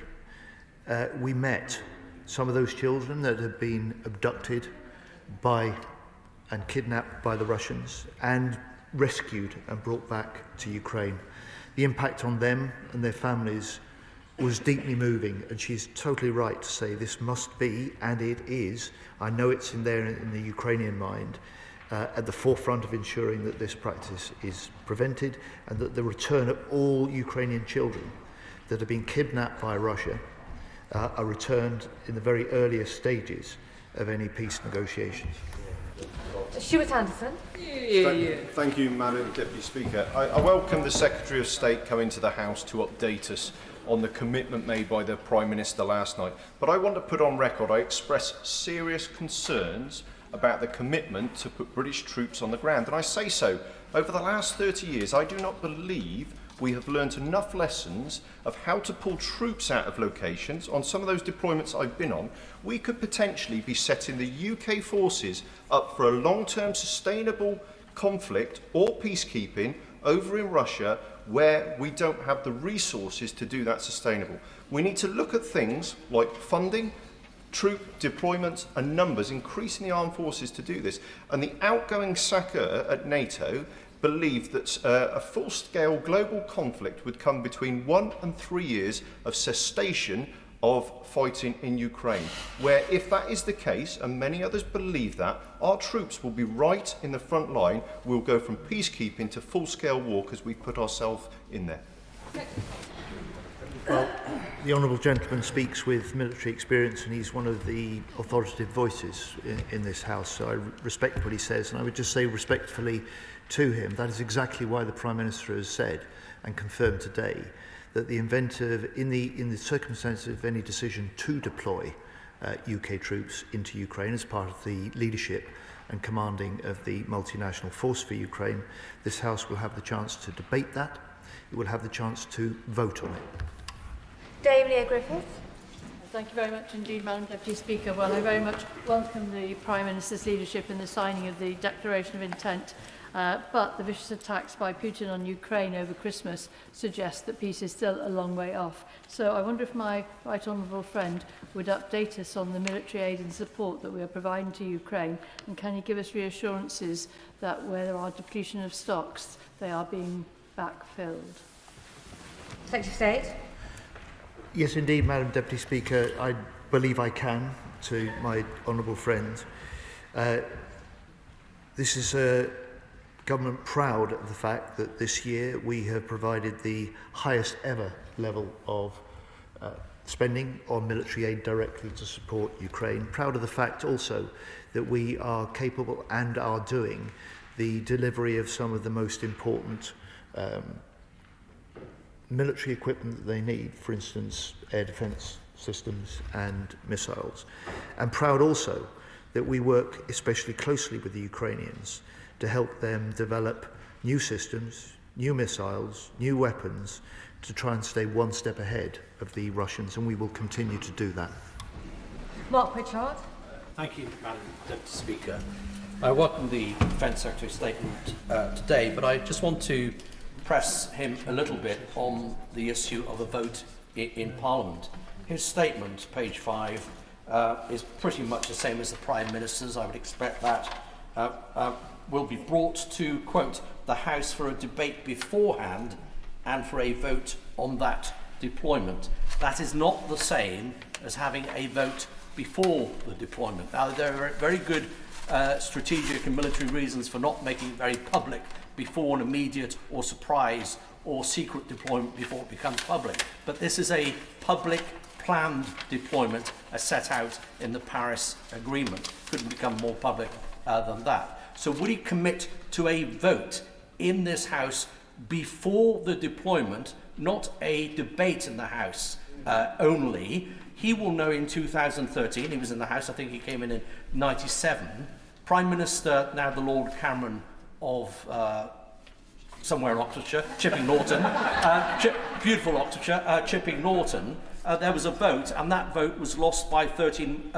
We met some of those children that had been abducted by and kidnapped by the Russians and rescued and brought back to Ukraine. The impact on them and their families was deeply moving, and she's totally right to say this must be, and it is, I know it's in there in the Ukrainian mind, at the forefront of ensuring that this practice is prevented and that the return of all Ukrainian children that have been kidnapped by Russia are returned in the very earliest stages of any peace negotiations. Stuart Anderson. Thank you, Madam Deputy Speaker. I welcome the Secretary of State coming to the House to update us on the commitment made by the Prime Minister last night. But I want to put on record, I express serious concerns about the commitment to put British troops on the ground. And I say so. Over the last 30 years, I do not believe we have learnt enough lessons of how to pull troops out of locations. On some of those deployments I've been on, we could potentially be setting the UK forces up for a long-term sustainable conflict or peacekeeping over in Russia where we don't have the resources to do that sustainable. We need to look at things like funding, troop deployments and numbers, increasing the armed forces to do this. And the outgoing SACEUR at NATO believed that a full-scale global conflict would come between 1 and 3 years of cessation of fighting in Ukraine, where if that is the case, and many others believe that, our troops will be right in the front line. We'll go from peacekeeping to full-scale war because we put ourselves in there. Well, the honourable gentleman speaks with military experience, and he's one of the authoritative voices in this House, so I respect what he says, and I would just say respectfully to him, that is exactly why the Prime Minister has said and confirmed today that the in the circumstances of any decision to deploy UK troops into Ukraine as part of the leadership and commanding of the multinational force for Ukraine, this House will have the chance to debate that. It will have the chance to vote on it. Dame Leah Griffith. Thank you very much indeed, Madam Deputy Speaker. Well, I very much welcome the Prime Minister's leadership in the signing of the Declaration of Intent, but the vicious attacks by Putin on Ukraine over Christmas suggest that peace is still a long way off. So I wonder if my right honourable friend would update us on the military aid and support that we are providing to Ukraine, and can he give us reassurances that where there are depletion of stocks, they are being backfilled? Secretary of State. Yes, indeed, Madam Deputy Speaker. I believe I can, to my honourable friend. This is a government proud of the fact that this year we have provided the highest ever level of spending on military aid directly to support Ukraine. Proud of the fact also that we are capable and are doing the delivery of some of the most important military equipment that they need, for instance, air defence systems and missiles. And proud also that we work especially closely with the Ukrainians to help them develop new systems, new missiles, new weapons, to try and stay one step ahead of the Russians, and we will continue to do that. Mark Pritchard. Thank you, Madam Deputy Speaker. I welcome the Defence Secretary's statement today, but I just want to press him a little bit on the issue of a vote in Parliament. His statement, page 5, is pretty much the same as the Prime Minister's. I would expect that will be brought to, quote, the House for a debate beforehand and for a vote on that deployment. That is not the same as having a vote before the deployment. Now, there are very good strategic and military reasons for not making it very public before an immediate or surprise or secret deployment before it becomes public. But this is a public planned deployment as set out in the Paris Agreement. Couldn't become more public than that. So would he commit to a vote in this House before the deployment, not a debate in the House only? He will know in 2013, he was in the House, I think he came in 97, Prime Minister, now the Lord Cameron of somewhere in Oxfordshire, Chipping Norton, beautiful Oxfordshire, Chipping Norton, there was a vote, and that vote was lost by 13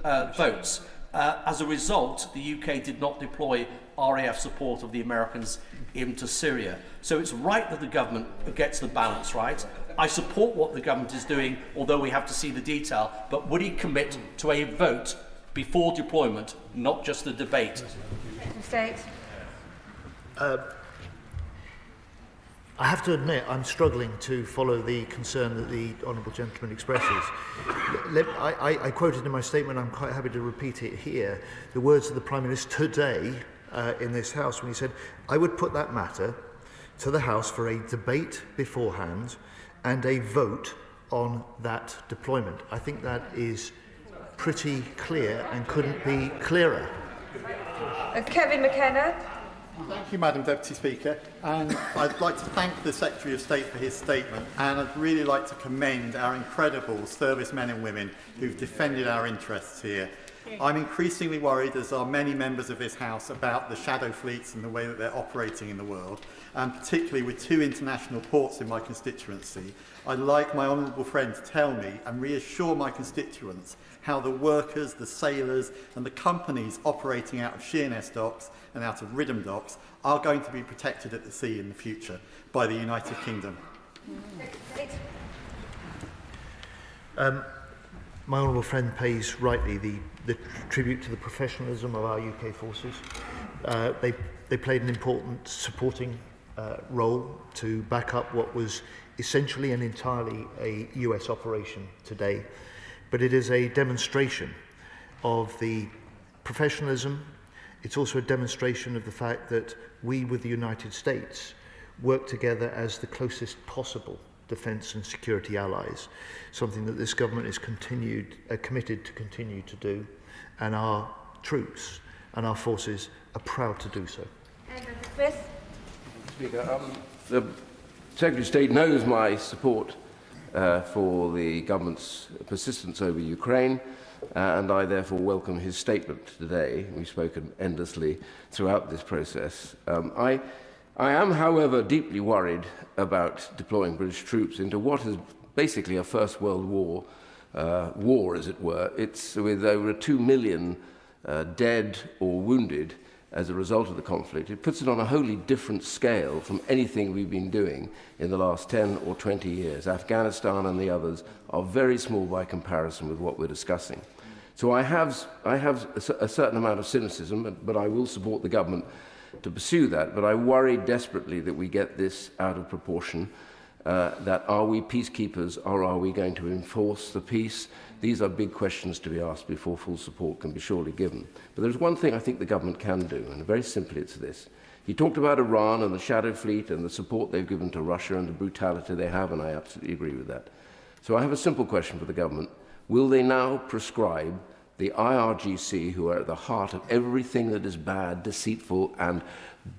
votes. As a result, the UK did not deploy RAF support of the Americans into Syria. So it's right that the government gets the balance right. I support what the government is doing, although we have to see the detail, but would he commit to a vote before deployment, not just a debate? State. I have to admit, I'm struggling to follow the concern that the Honourable Gentleman expresses. I quoted in my statement, I'm quite happy to repeat it here, the words of the Prime Minister today in this House when he said, I would put that matter to the House for a debate beforehand and a vote on that deployment. I think that is pretty clear and couldn't be clearer. Kevin McKenna. Thank you, Madam Deputy Speaker, and I'd like to thank the Secretary of State for his statement, and I'd really like to commend our incredible servicemen and women who've defended our interests here. I'm increasingly worried, as are many members of this House, about the shadow fleets and the way that they're operating in the world, and particularly with 2 international ports in my constituency. I'd like my honourable friend to tell me and reassure my constituents how the workers, the sailors and the companies operating out of Sheerness docks and out of Ridham docks are going to be protected at the sea in the future by the United Kingdom. My honourable friend pays rightly the tribute to the professionalism of our UK forces. They played an important supporting role to back up what was essentially and entirely a US operation today. But it is a demonstration of the professionalism. It's also a demonstration of the fact that we, with the United States, work together as the closest possible defence and security allies, something that this government is committed to continue to do, and our troops and our forces are proud to do so. Smith. Speaker, the Secretary of State knows my support for the government's persistence over Ukraine, and I therefore welcome his statement today. We've spoken endlessly throughout this process. I am, however, deeply worried about deploying British troops into what is basically a First World War, as it were. It's with over 2 million dead or wounded as a result of the conflict. It puts it on a wholly different scale from anything we've been doing in the last 10 or 20 years. Afghanistan and the others are very small by comparison with what we're discussing. So I have a certain amount of cynicism, but I will support the government to pursue that. But I worry desperately that we get this out of proportion, that are we peacekeepers or are we going to enforce the peace? These are big questions to be asked before full support can be surely given. But there's one thing I think the government can do, and very simply it's this. He talked about Iran and the shadow fleet and the support they've given to Russia and the brutality they have, and I absolutely agree with that. So I have a simple question for the government. Will they now prescribe the IRGC, who are at the heart of everything that is bad, deceitful and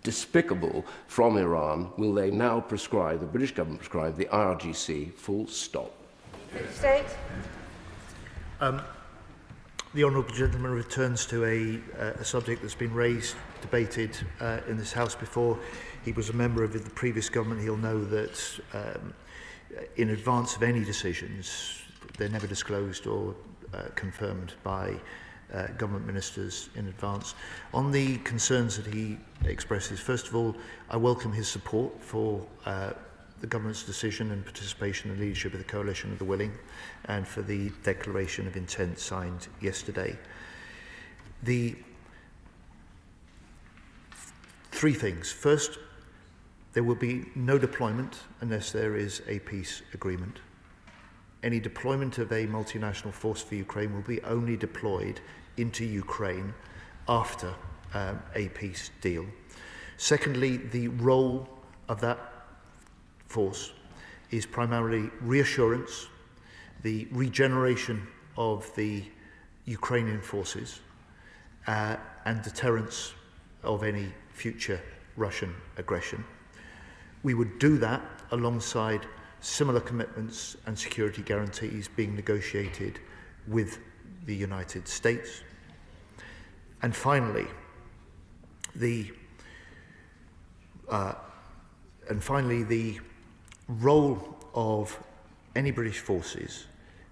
despicable from Iran, will they now prescribe, the British government prescribe, the IRGC full stop? State. The honourable gentleman returns to a subject that's been raised, debated in this House before. He was a member of the previous government. He'll know that in advance of any decisions, they're never disclosed or confirmed by government ministers in advance. On the concerns that he expresses, first of all, I welcome his support for the government's decision and participation and leadership of the Coalition of the Willing, and for the declaration of intent signed yesterday. The three things. First, there will be no deployment unless there is a peace agreement. Any deployment of a multinational force for Ukraine will be only deployed into Ukraine after a peace deal. Secondly, the role of that force is primarily reassurance, the regeneration of the Ukrainian forces, and deterrence of any future Russian aggression. We would do that alongside similar commitments and security guarantees being negotiated with the United States. And finally, the role of any British forces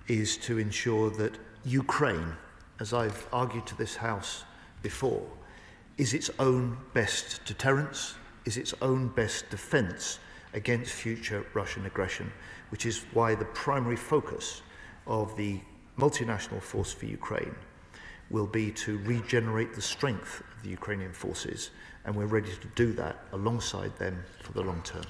is to ensure that Ukraine, as I've argued to this House before, is its own best deterrence, is its own best defence against future Russian aggression, which is why the primary focus of the multinational force for Ukraine will be to regenerate the strength of the Ukrainian forces, and we're ready to do that alongside them for the long term.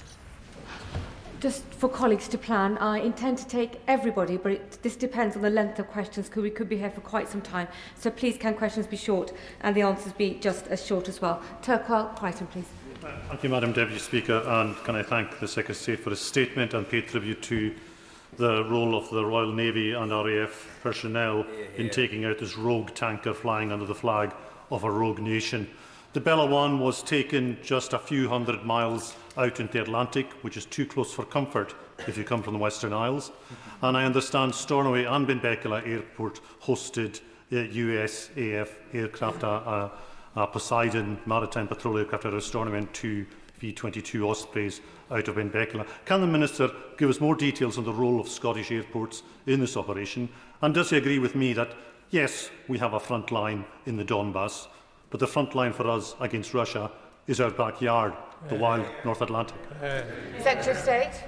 Just for colleagues to plan, I intend to take everybody, but this depends on the length of questions, because we could be here for quite some time. So please, can questions be short and the answers be just as short as well? Turquoise Crichton, please. Thank you, Madam Deputy Speaker, and can I thank the Secretary of State for his statement and pay tribute to the role of the Royal Navy and RAF personnel in taking out this rogue tanker flying under the flag of a rogue nation. The Bella 1 was taken just a few hundred miles out into the Atlantic, which is too close for comfort if you come from the Western Isles. And I understand Stornoway and Benbecula Airport hosted USAF aircraft, Poseidon maritime patrol aircraft out of Stornoway and 2 V-22 Ospreys out of Benbecula. Can the Minister give us more details on the role of Scottish airports in this operation? And does he agree with me that, yes, we have a front line in the Donbass, but the front line for us against Russia is our backyard, the wild North Atlantic? Secretary of State.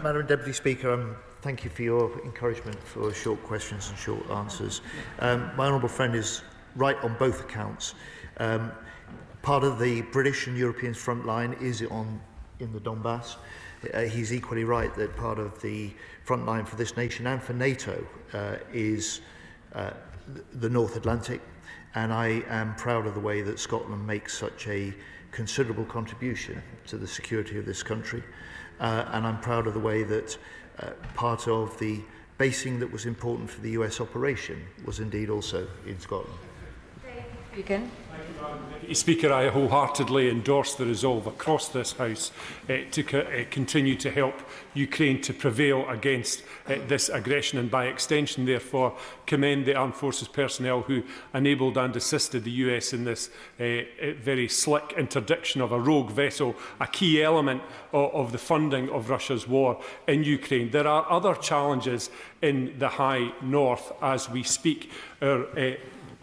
Madam Deputy Speaker, thank you for your encouragement for short questions and short answers. My honourable friend is right on both accounts. Part of the British and European front line is in the Donbass. He's equally right that part of the front line for this nation and for NATO is the North Atlantic. And I am proud of the way that Scotland makes such a considerable contribution to the security of this country. And I'm proud of the way that part of the basing that was important for the US operation was indeed also in Scotland. Again. Speaker, I wholeheartedly endorse the resolve across this House to continue to help Ukraine to prevail against this aggression, and by extension, therefore, commend the Armed Forces personnel who enabled and assisted the US in this very slick interdiction of a rogue vessel, a key element of the funding of Russia's war in Ukraine. There are other challenges in the high north as we speak. Our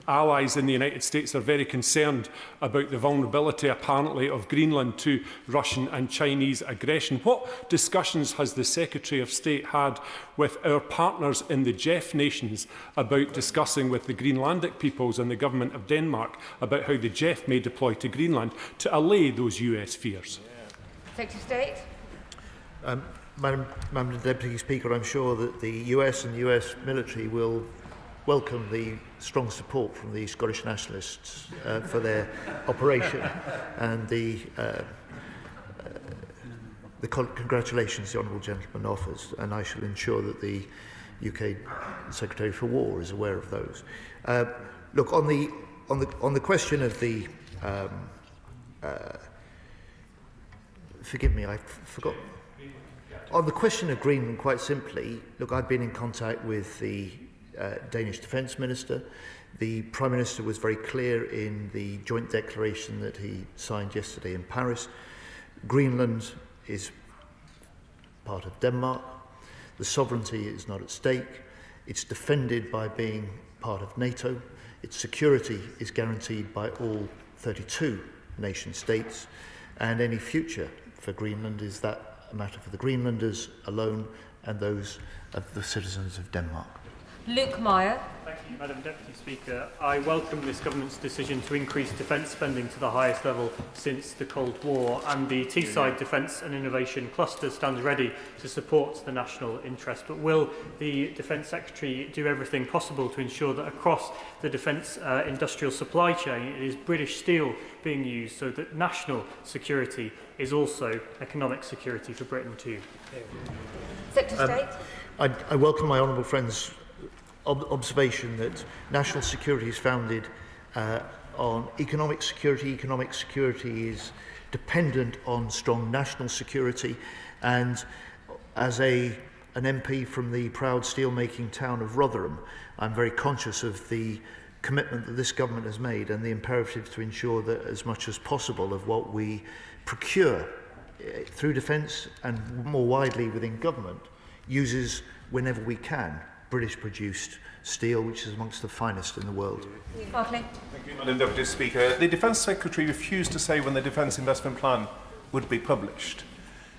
allies in the United States are very concerned about the vulnerability, apparently, of Greenland to Russian and Chinese aggression. What discussions has the Secretary of State had with our partners in the Jeff nations about discussing with the Greenlandic peoples and the government of Denmark about how the Jeff may deploy to Greenland to allay those US fears? Secretary of State. Madam Deputy Speaker, I'm sure that the US and the US military will welcome the strong support from the Scottish nationalists for their operation, and the congratulations the honourable gentleman offers, and I shall ensure that the UK Secretary for War is aware of those. Look, on the question of the forgive me, I forgot. On the question of Greenland, quite simply, look, I've been in contact with the Danish Defence Minister. The Prime Minister was very clear in the joint declaration that he signed yesterday in Paris. Greenland is part of Denmark. The sovereignty is not at stake. It's defended by being part of NATO. Its security is guaranteed by all 32 nation states, and any future for Greenland is that a matter for the Greenlanders alone and those of the citizens of Denmark. Luke Meyer. Thank you, Madam Deputy Speaker. I welcome this government's decision to increase defence spending to the highest level since the Cold War, and the Teesside Defence and Innovation Cluster stands ready to support the national interest. But will the Defence Secretary do everything possible to ensure that across the defence industrial supply chain it is British steel being used, so that national security is also economic security for Britain too? Secretary of State. I welcome my honourable friend's observation that national security is founded on economic security. Economic security is dependent on strong national security, and as an MP from the proud steelmaking town of Rotherham, I'm very conscious of the commitment that this government has made and the imperative to ensure that as much as possible of what we procure through defence and more widely within government uses, whenever we can, British-produced steel, which is amongst the finest in the world. Barclay. Thank you, Madam Deputy Speaker. The Defence Secretary refused to say when the Defence Investment Plan would be published.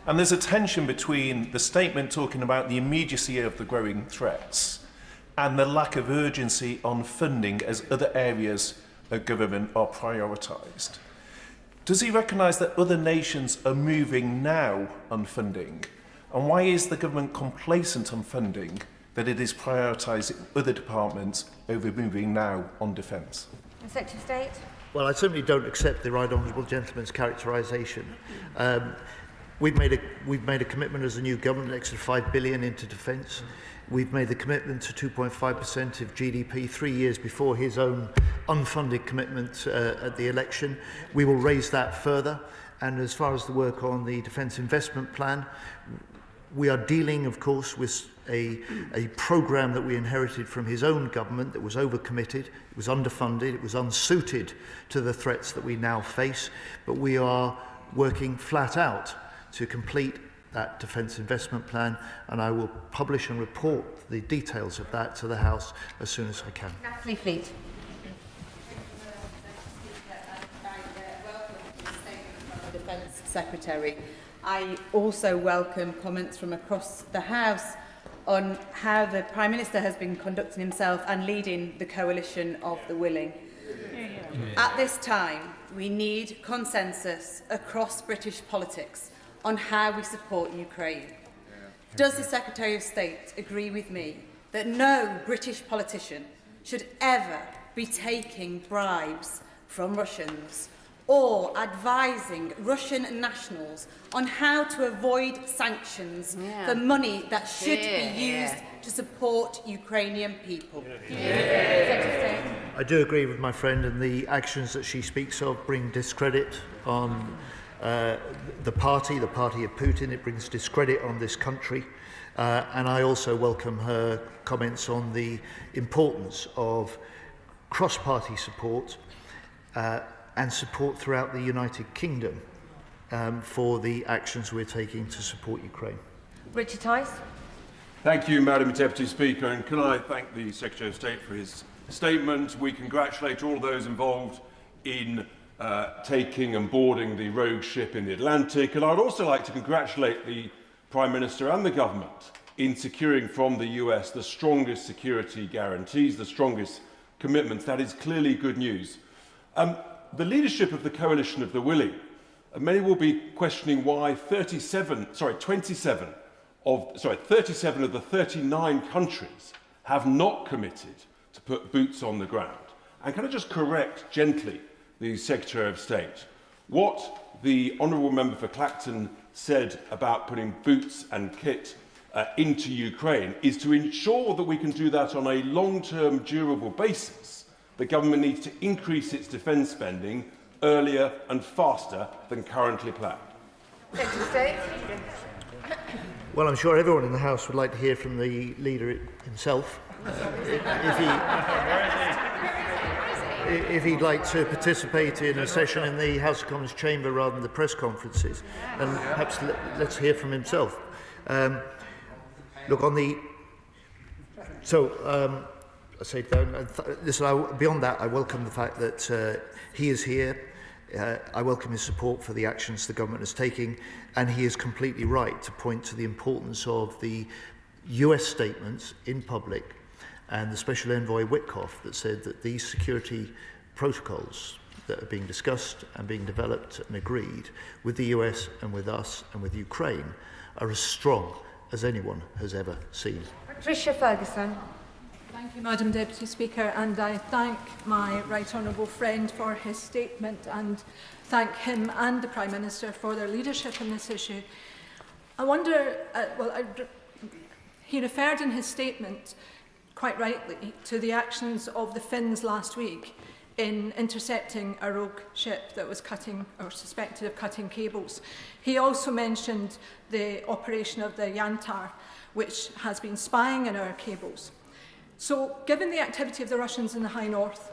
And there's a tension between the statement talking about the immediacy of the growing threats and the lack of urgency on funding as other areas of government are prioritised. Does he recognise that other nations are moving now on funding? And why is the government complacent on funding that it is prioritising other departments over moving now on defence? Secretary of State. Well, I certainly don't accept the right honourable gentleman's characterisation. We've made a commitment as a new government, an extra $5 billion into defence. We've made the commitment to 2.5% of GDP 3 years before his own unfunded commitment at the election. We will raise that further. And as far as the work on the Defence Investment Plan, we are dealing, of course, with a programme that we inherited from his own government that was overcommitted, it was underfunded, it was unsuited to the threats that we now face. But we are working flat out to complete that Defence Investment Plan, and I will publish and report the details of that to the House as soon as I can. Natalie Fleet. Defence Secretary. I also welcome comments from across the House on how the Prime Minister has been conducting himself and leading the coalition of the willing. At this time, we need consensus across British politics on how we support Ukraine. Does the Secretary of State agree with me that no British politician should ever be taking bribes from Russians or advising Russian nationals on how to avoid sanctions for money that should be used to support Ukrainian people? I do agree with my friend, and the actions that she speaks of bring discredit on the party of Putin. It brings discredit on this country. And I also welcome her comments on the importance of cross-party support and support throughout the United Kingdom for the actions we're taking to support Ukraine. Richard Tice. Thank you, Madam Deputy Speaker, and can I thank the Secretary of State for his statement. We congratulate all those involved in taking and boarding the rogue ship in the Atlantic, and I'd also like to congratulate the Prime Minister and the government in securing from the US the strongest security guarantees, the strongest commitments. That is clearly good news. The leadership of the coalition of the willing, many will be questioning why 37 of the 39 countries have not committed to put boots on the ground. And can I just correct gently the Secretary of State? What the Honourable Member for Clacton said about putting boots and kit into Ukraine is to ensure that we can do that on a long-term, durable basis. The government needs to increase its defence spending earlier and faster than currently planned. Secretary of State. Well, I'm sure everyone in the House would like to hear from the leader himself. If he'd like to participate in a session in the House of Commons chamber rather than the press conferences, and perhaps let's hear from himself. say beyond that, I welcome the fact that he is here. I welcome his support for the actions the government is taking, and he is completely right to point to the importance of the US statements in public and the Special Envoy Witkoff that said that these security protocols that are being discussed and being developed and agreed with the US and with us and with Ukraine are as strong as anyone has ever seen. Patricia Ferguson. Thank you, Madam Deputy Speaker, and I thank my right honourable friend for his statement and thank him and the Prime Minister for their leadership in this issue. I wonder, he referred in his statement, quite rightly, to the actions of the Finns last week in intercepting a rogue ship that was cutting or suspected of cutting cables. He also mentioned the operation of the Yantar, which has been spying in our cables. So, given the activity of the Russians in the High North,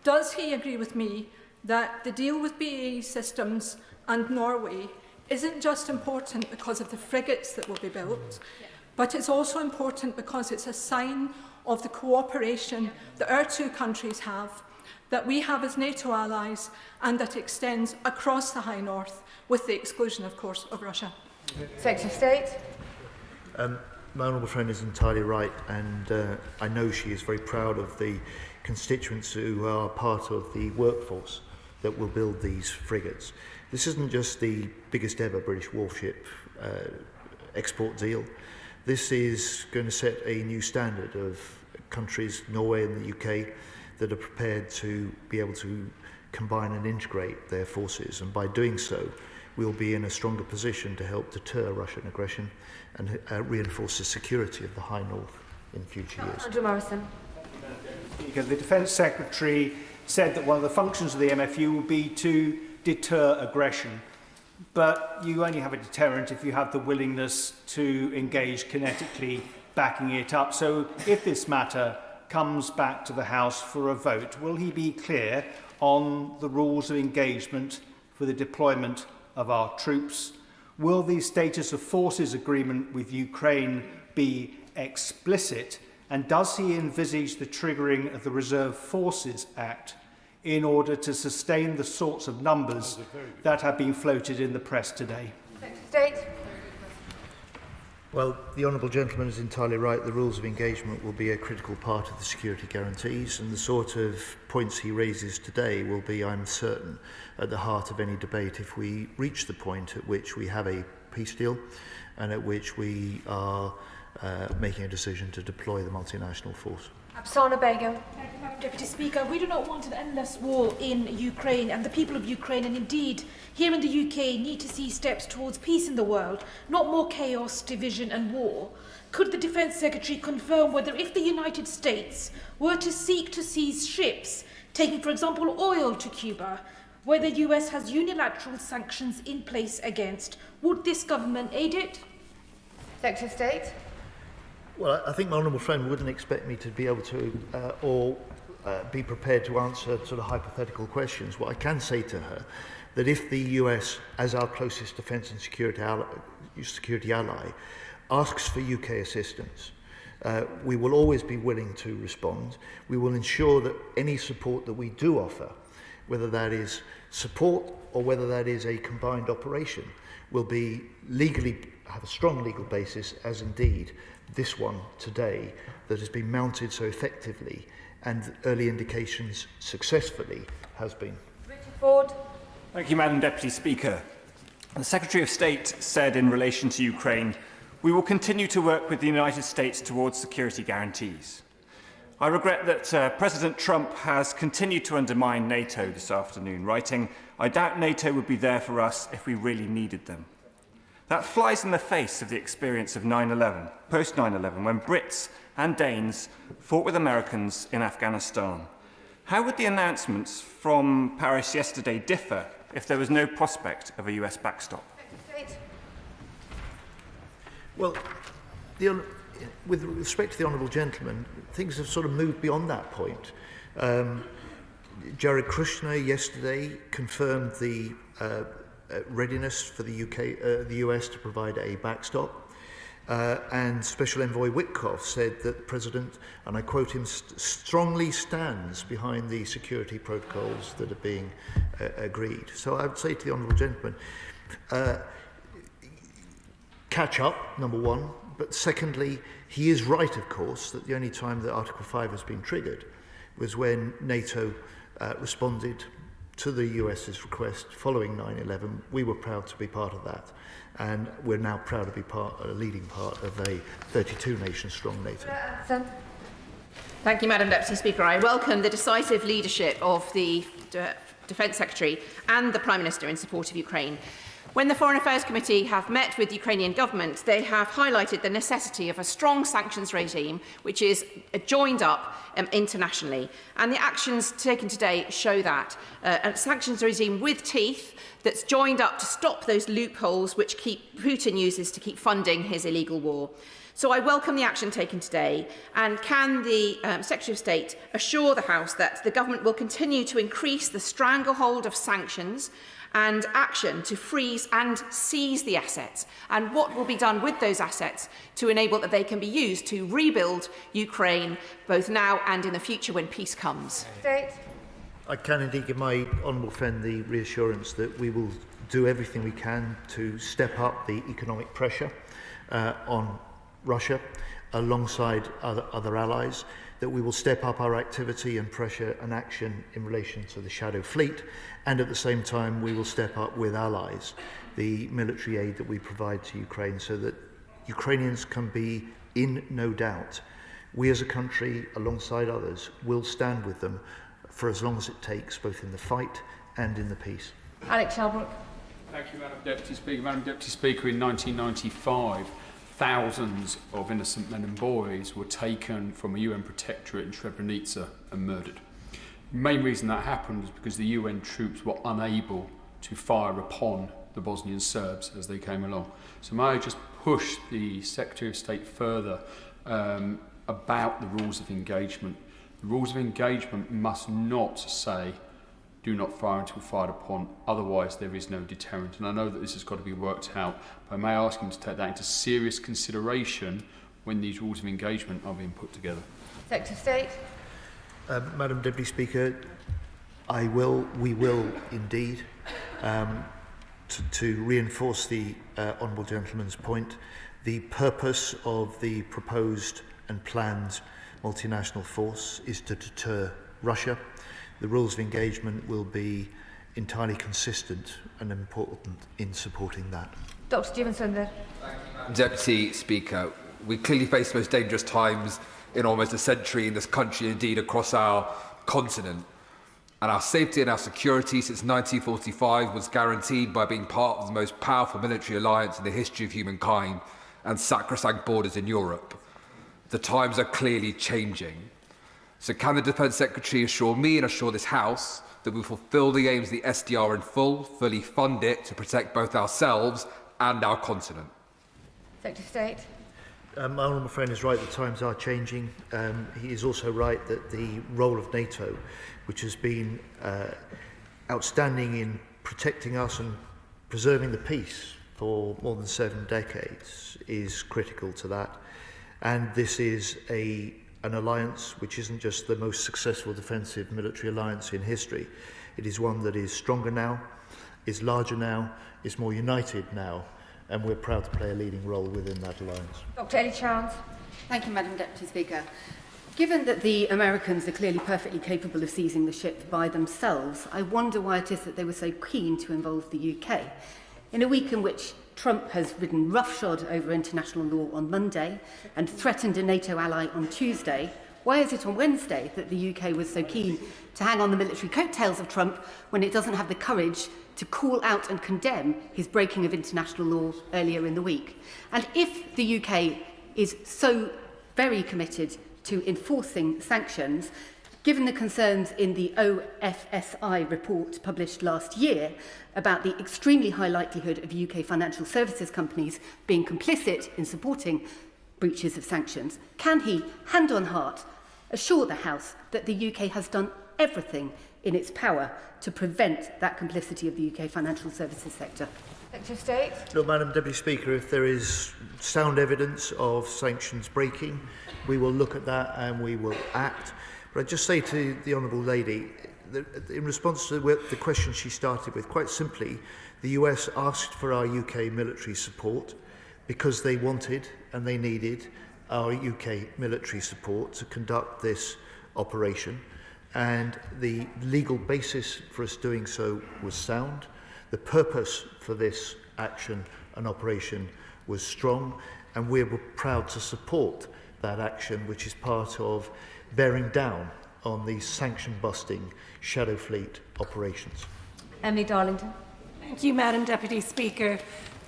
does he agree with me that the deal with BAE Systems and Norway isn't just important because of the frigates that will be built, but it's also important because it's a sign of the cooperation that our two countries have, that we have as NATO allies, and that extends across the High North, with the exclusion, of course, of Russia? Secretary of State. My honourable friend is entirely right, and I know she is very proud of the constituents who are part of the workforce that will build these frigates. This isn't just the biggest ever British warship export deal. This is going to set a new standard of countries, Norway and the UK, that are prepared to be able to combine and integrate their forces, and by doing so we'll be in a stronger position to help deter Russian aggression and reinforce the security of the High North in future years. Andrew Morrison. The Defence Secretary said that one of the functions of the MFU will be to deter aggression, but you only have a deterrent if you have the willingness to engage kinetically, backing it up. So if this matter comes back to the House for a vote, will he be clear on the rules of engagement for the deployment of our troops? Will the status of forces agreement with Ukraine be explicit? And does he envisage the triggering of the Reserve Forces Act in order to sustain the sorts of numbers that have been floated in the press today? State. Well, the honourable gentleman is entirely right. The rules of engagement will be a critical part of the security guarantees, and the sort of points he raises today will be, I'm certain, at the heart of any debate if we reach the point at which we have a peace deal and at which we are making a decision to deploy the multinational force. Absana Begum. Thank you, Madam Deputy Speaker. We do not want an endless war in Ukraine, and the people of Ukraine, and indeed here in the UK, need to see steps towards peace in the world, not more chaos, division and war. Could the Defence Secretary confirm whether, if the United States were to seek to seize ships taking, for example, oil to Cuba, where the US has unilateral sanctions in place against, would this government aid it? Secretary of State. Well, I think my honourable friend wouldn't expect me to be able to be prepared to answer sort of hypothetical questions. What I can say to her, that if the US, as our closest defence and security ally, asks for UK assistance, we will always be willing to respond. We will ensure that any support that we do offer, whether that is support or whether that is a combined operation, will be legally, have a strong legal basis, as indeed this one today that has been mounted so effectively and early indications successfully has been. Richard Ford. Thank you, Madam Deputy Speaker. The Secretary of State said in relation to Ukraine, we will continue to work with the United States towards security guarantees. I regret that President Trump has continued to undermine NATO this afternoon, writing, I doubt NATO would be there for us if we really needed them. That flies in the face of the experience of 9/11, post 9/11, when Brits and Danes fought with Americans in Afghanistan. How would the announcements from Paris yesterday differ if there was no prospect of a US backstop? Well, with respect to the honourable gentleman, things have sort of moved beyond that point. Jared Kushner yesterday confirmed the readiness for the US to provide a backstop. And Special Envoy Witkoff said that the President, and I quote him, strongly stands behind the security protocols that are being agreed. So I would say to the Honourable Gentleman, catch up, number one, but secondly, he is right, of course, that the only time that Article 5 has been triggered was when NATO responded to the US's request following 9/11. We were proud to be part of that, and we're now proud to be a leading part of a 32-nation strong NATO. Thank you, Madam Deputy Speaker. I welcome the decisive leadership of the Defence Secretary and the Prime Minister in support of Ukraine. When the Foreign Affairs Committee have met with the Ukrainian government, they have highlighted the necessity of a strong sanctions regime, which is joined up internationally. And the actions taken today show that. A sanctions regime with teeth that's joined up to stop those loopholes which Putin uses to keep funding his illegal war. So I welcome the action taken today, and can the Secretary of State assure the House that the government will continue to increase the stranglehold of sanctions and action to freeze and seize the assets, and what will be done with those assets to enable that they can be used to rebuild Ukraine both now and in the future when peace comes? I can indeed give my honourable friend the reassurance that we will do everything we can to step up the economic pressure on Russia alongside other allies, that we will step up our activity and pressure and action in relation to the Shadow Fleet, and at the same time we will step up with allies the military aid that we provide to Ukraine so that Ukrainians can be in no doubt. We as a country, alongside others, will stand with them for as long as it takes, both in the fight and in the peace. Alex Shelbrook. Thank you, Madam Deputy Speaker. Madam Deputy Speaker, in 1995, thousands of innocent men and boys were taken from a UN protectorate in Srebrenica and murdered. The main reason that happened was because the UN troops were unable to fire upon the Bosnian Serbs as they came along. So may I just push the Secretary of State further about the rules of engagement. The rules of engagement must not say do not fire until fired upon, otherwise there is no deterrent. And I know that this has got to be worked out, but I may ask him to take that into serious consideration when these rules of engagement are being put together. Secretary of State. Madam Deputy Speaker, we will indeed, to reinforce the Honourable Gentleman's point, the purpose of the proposed and planned multinational force is to deter Russia. The rules of engagement will be entirely consistent and important in supporting that. Dr. Stevenson there. Deputy Speaker, we clearly face the most dangerous times in almost a century in this country, indeed across our continent. And our safety and our security since 1945 was guaranteed by being part of the most powerful military alliance in the history of humankind and sacrosanct borders in Europe. The times are clearly changing. So can the Defence Secretary assure me and assure this House that we fulfil the aims of the SDR in full, fully fund it to protect both ourselves and our continent? Secretary of State. My honourable friend is right, the times are changing. He is also right that the role of NATO, which has been outstanding in protecting us and preserving the peace for more than 7 decades, is critical to that. And this is an alliance which isn't just the most successful defensive military alliance in history. It is one that is stronger now, is larger now, is more united now, and we're proud to play a leading role within that alliance. Dr. Ellie Childs. Thank you, Madam Deputy Speaker. Given that the Americans are clearly perfectly capable of seizing the ship by themselves, I wonder why it is that they were so keen to involve the UK. In a week in which Trump has ridden roughshod over international law on Monday and threatened a NATO ally on Tuesday, why is it on Wednesday that the UK was so keen to hang on the military coattails of Trump when it doesn't have the courage to call out and condemn his breaking of international law earlier in the week? And if the UK is so very committed to enforcing sanctions, given the concerns in the OFSI report published last year about the extremely high likelihood of UK financial services companies being complicit in supporting breaches of sanctions, can he, hand on heart, assure the House that the UK has done everything in its power to prevent that complicity of the UK financial services sector? Secretary of State. Look, Madam Deputy Speaker, if there is sound evidence of sanctions breaking, we will look at that and we will act. But I'd just say to the Honourable Lady, that in response to the question she started with, quite simply, the US asked for our UK military support because they wanted and they needed our UK military support to conduct this operation. And the legal basis for us doing so was sound. The purpose for this action and operation was strong, and we were proud to support that action, which is part of bearing down on these sanction-busting shadow fleet operations. Emily Darlington. Thank you, Madam Deputy Speaker.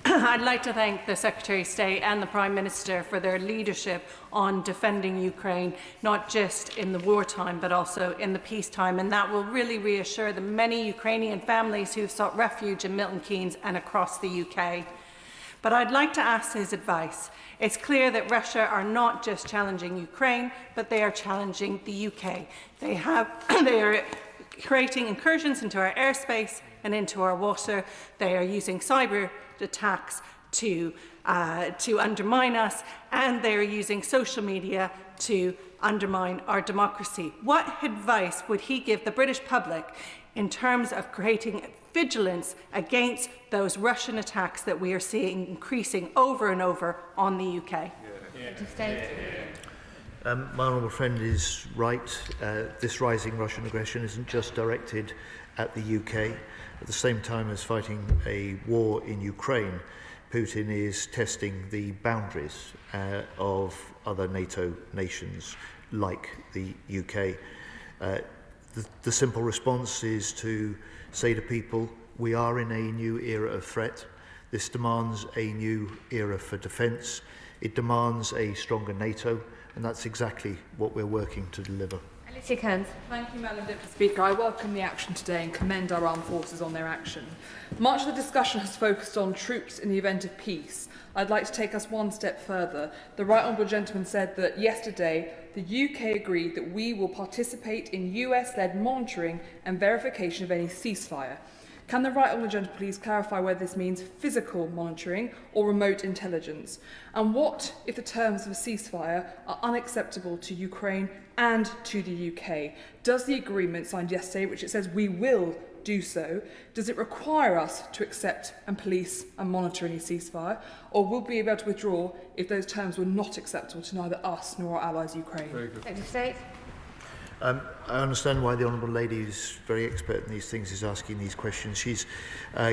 I'd like to thank the Secretary of State and the Prime Minister for their leadership on defending Ukraine, not just in the wartime, but also in the peacetime. And that will really reassure the many Ukrainian families who've sought refuge in Milton Keynes and across the UK. But I'd like to ask his advice. It's clear that Russia are not just challenging Ukraine, but they are challenging the UK. They are creating incursions into our airspace and into our water. They are using cyber attacks to undermine us, and they are using social media to undermine our democracy. What advice would he give the British public in terms of creating vigilance against those Russian attacks that we are seeing increasing over and over on the UK? My honourable friend is right. This rising Russian aggression isn't just directed at the UK. At the same time as fighting a war in Ukraine, Putin is testing the boundaries of other NATO nations like the UK. The simple response is to say to people, we are in a new era of threat. This demands a new era for defence. It demands a stronger NATO, and that's exactly what we're working to deliver. Thank you, Madam Deputy Speaker. I welcome the action today and commend our armed forces on their action. Much of the discussion has focused on troops in the event of peace. I'd like to take us one step further. The Right Honourable Gentleman said that yesterday the UK agreed that we will participate in US-led monitoring and verification of any ceasefire. Can the Right Honourable Gentleman please clarify whether this means physical monitoring or remote intelligence? And what if the terms of a ceasefire are unacceptable to Ukraine and to the UK? Does the agreement signed yesterday, which it says we will do so, does it require us to accept and police and monitor any ceasefire, or will we be able to withdraw if those terms were not acceptable to neither us nor our allies Ukraine? Secretary of State. I understand why the Honourable Lady is very expert in these things, is asking these questions. She's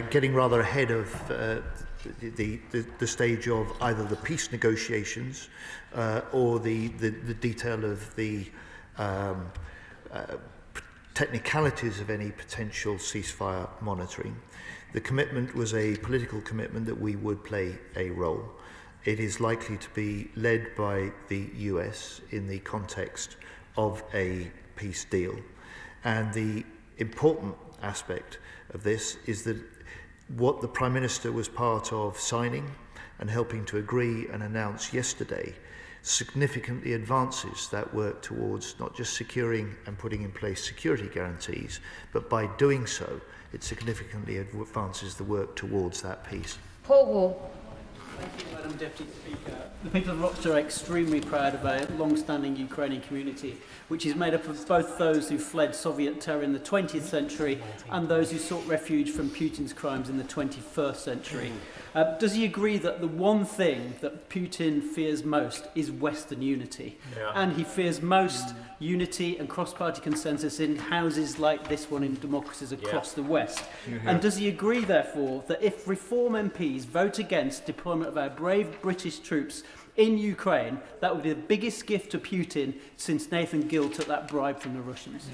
getting rather ahead of the stage of either the peace negotiations or the detail of the technicalities of any potential ceasefire monitoring. The commitment was a political commitment that we would play a role. It is likely to be led by the US in the context of a peace deal. And the important aspect of this is that what the Prime Minister was part of signing and helping to agree and announce yesterday significantly advances that work towards not just securing and putting in place security guarantees, but by doing so, it significantly advances the work towards that peace. Paul Wall. Thank you, Madam Deputy Speaker. The people of Rochdale are extremely proud of our long-standing Ukrainian community, which is made up of both those who fled Soviet terror in the 20th century and those who sought refuge from Putin's crimes in the 21st century. Does he agree that the one thing that Putin fears most is Western unity? Yeah. And he fears most unity and cross-party consensus in houses like this one in democracies across the West? And does he agree, therefore, that if Reform MPs vote against deployment of our brave British troops in Ukraine, that would be the biggest gift to Putin since Nathan Gill took that bribe from the Russians?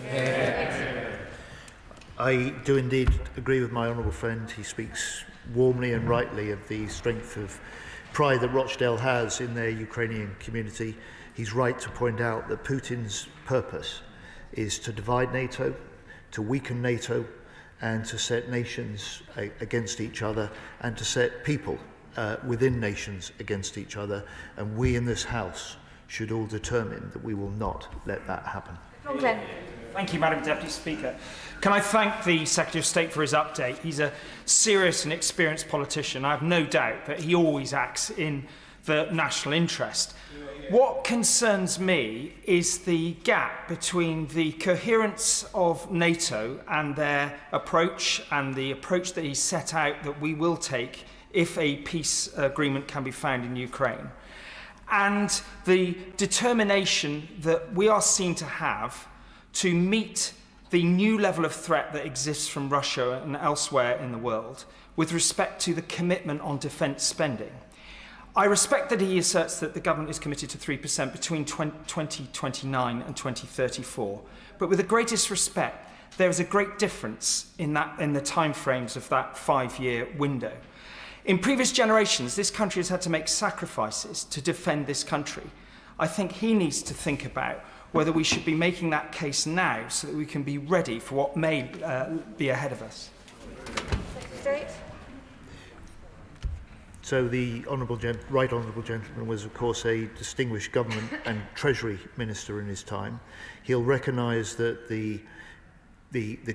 I do indeed agree with my honourable friend. He speaks warmly and rightly of the strength of pride that Rochdale has in their Ukrainian community. He's right to point out that Putin's purpose is to divide NATO, to weaken NATO, and to set nations against each other, and to set people within nations against each other. And we in this House should all determine that we will not let that happen. Thank you, Madam Deputy Speaker. Can I thank the Secretary of State for his update? He's a serious and experienced politician. I have no doubt that he always acts in the national interest. What concerns me is the gap between the coherence of NATO and their approach and the approach that he set out that we will take if a peace agreement can be found in Ukraine, and the determination that we are seen to have to meet the new level of threat that exists from Russia and elsewhere in the world with respect to the commitment on defence spending. I respect that he asserts that the government is committed to 3% between 2029 and 2034, but with the greatest respect, there is a great difference in the timeframes of that 5-year window. In previous generations, this country has had to make sacrifices to defend this country. I think he needs to think about whether we should be making that case now so that we can be ready for what may be ahead of us. State. So the Right Honourable Gentleman was, of course, a distinguished government and Treasury Minister in his time. He'll recognise that the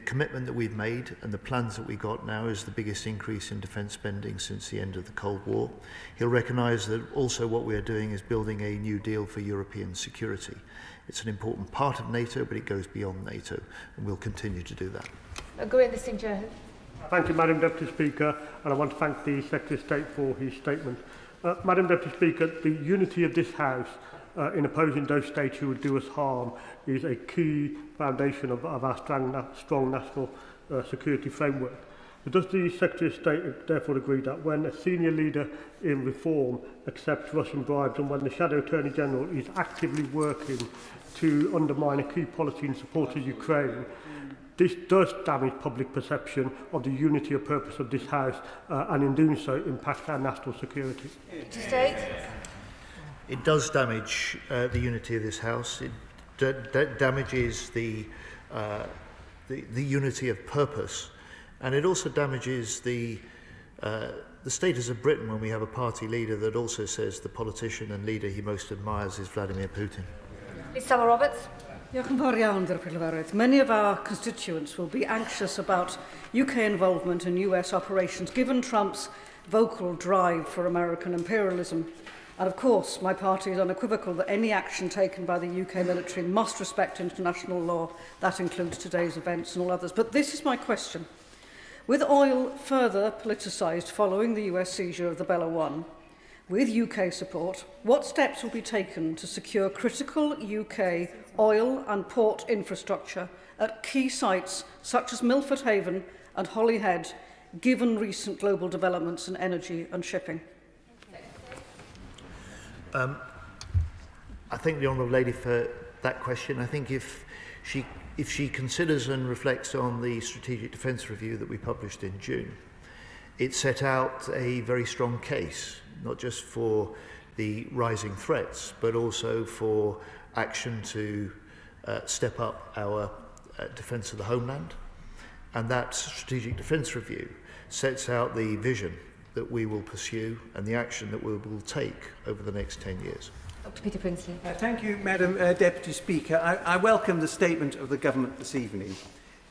commitment that we've made and the plans that we got now is the biggest increase in defence spending since the end of the Cold War. He'll recognise that also what we're doing is building a new deal for European security. It's an important part of NATO, but it goes beyond NATO, and we'll continue to do that. Go in the Seizure. Thank you, Madam Deputy Speaker, and I want to thank the Secretary of State for his statement. Madam Deputy Speaker, the unity of this House in opposing those states who would do us harm is a key foundation of our strong national security framework. But does the Secretary of State therefore agree that when a senior leader in reform accepts Russian bribes and when the Shadow Attorney General is actively working to undermine a key policy in support of Ukraine, this does damage public perception of the unity of purpose of this House and in doing so impacts our national security? State. It does damage the unity of this House. It damages the unity of purpose, and it also damages the status of Britain when we have a party leader that also says the politician and leader he most admires is Vladimir Putin. Lisa Roberts. Many of our constituents will be anxious about UK involvement in US operations given Trump's vocal drive for American imperialism. And of course, my party is unequivocal that any action taken by the UK military must respect international law. That includes today's events and all others. But this is my question. With oil further politicised following the US seizure of the Bella 1, with UK support, what steps will be taken to secure critical UK oil and port infrastructure at key sites such as Milford Haven and Holyhead, given recent global developments in energy and shipping? I thank the Honourable Lady for that question. I think if she considers and reflects on the Strategic Defence Review that we published in June, it set out a very strong case, not just for the rising threats, but also for action to step up our defence of the Homeland. And that Strategic Defence Review sets out the vision that we will pursue and the action that we will take over the next 10 years. Dr. Peter Prinsley. Thank you, Madam Deputy Speaker. I welcome the statement of the Government this evening.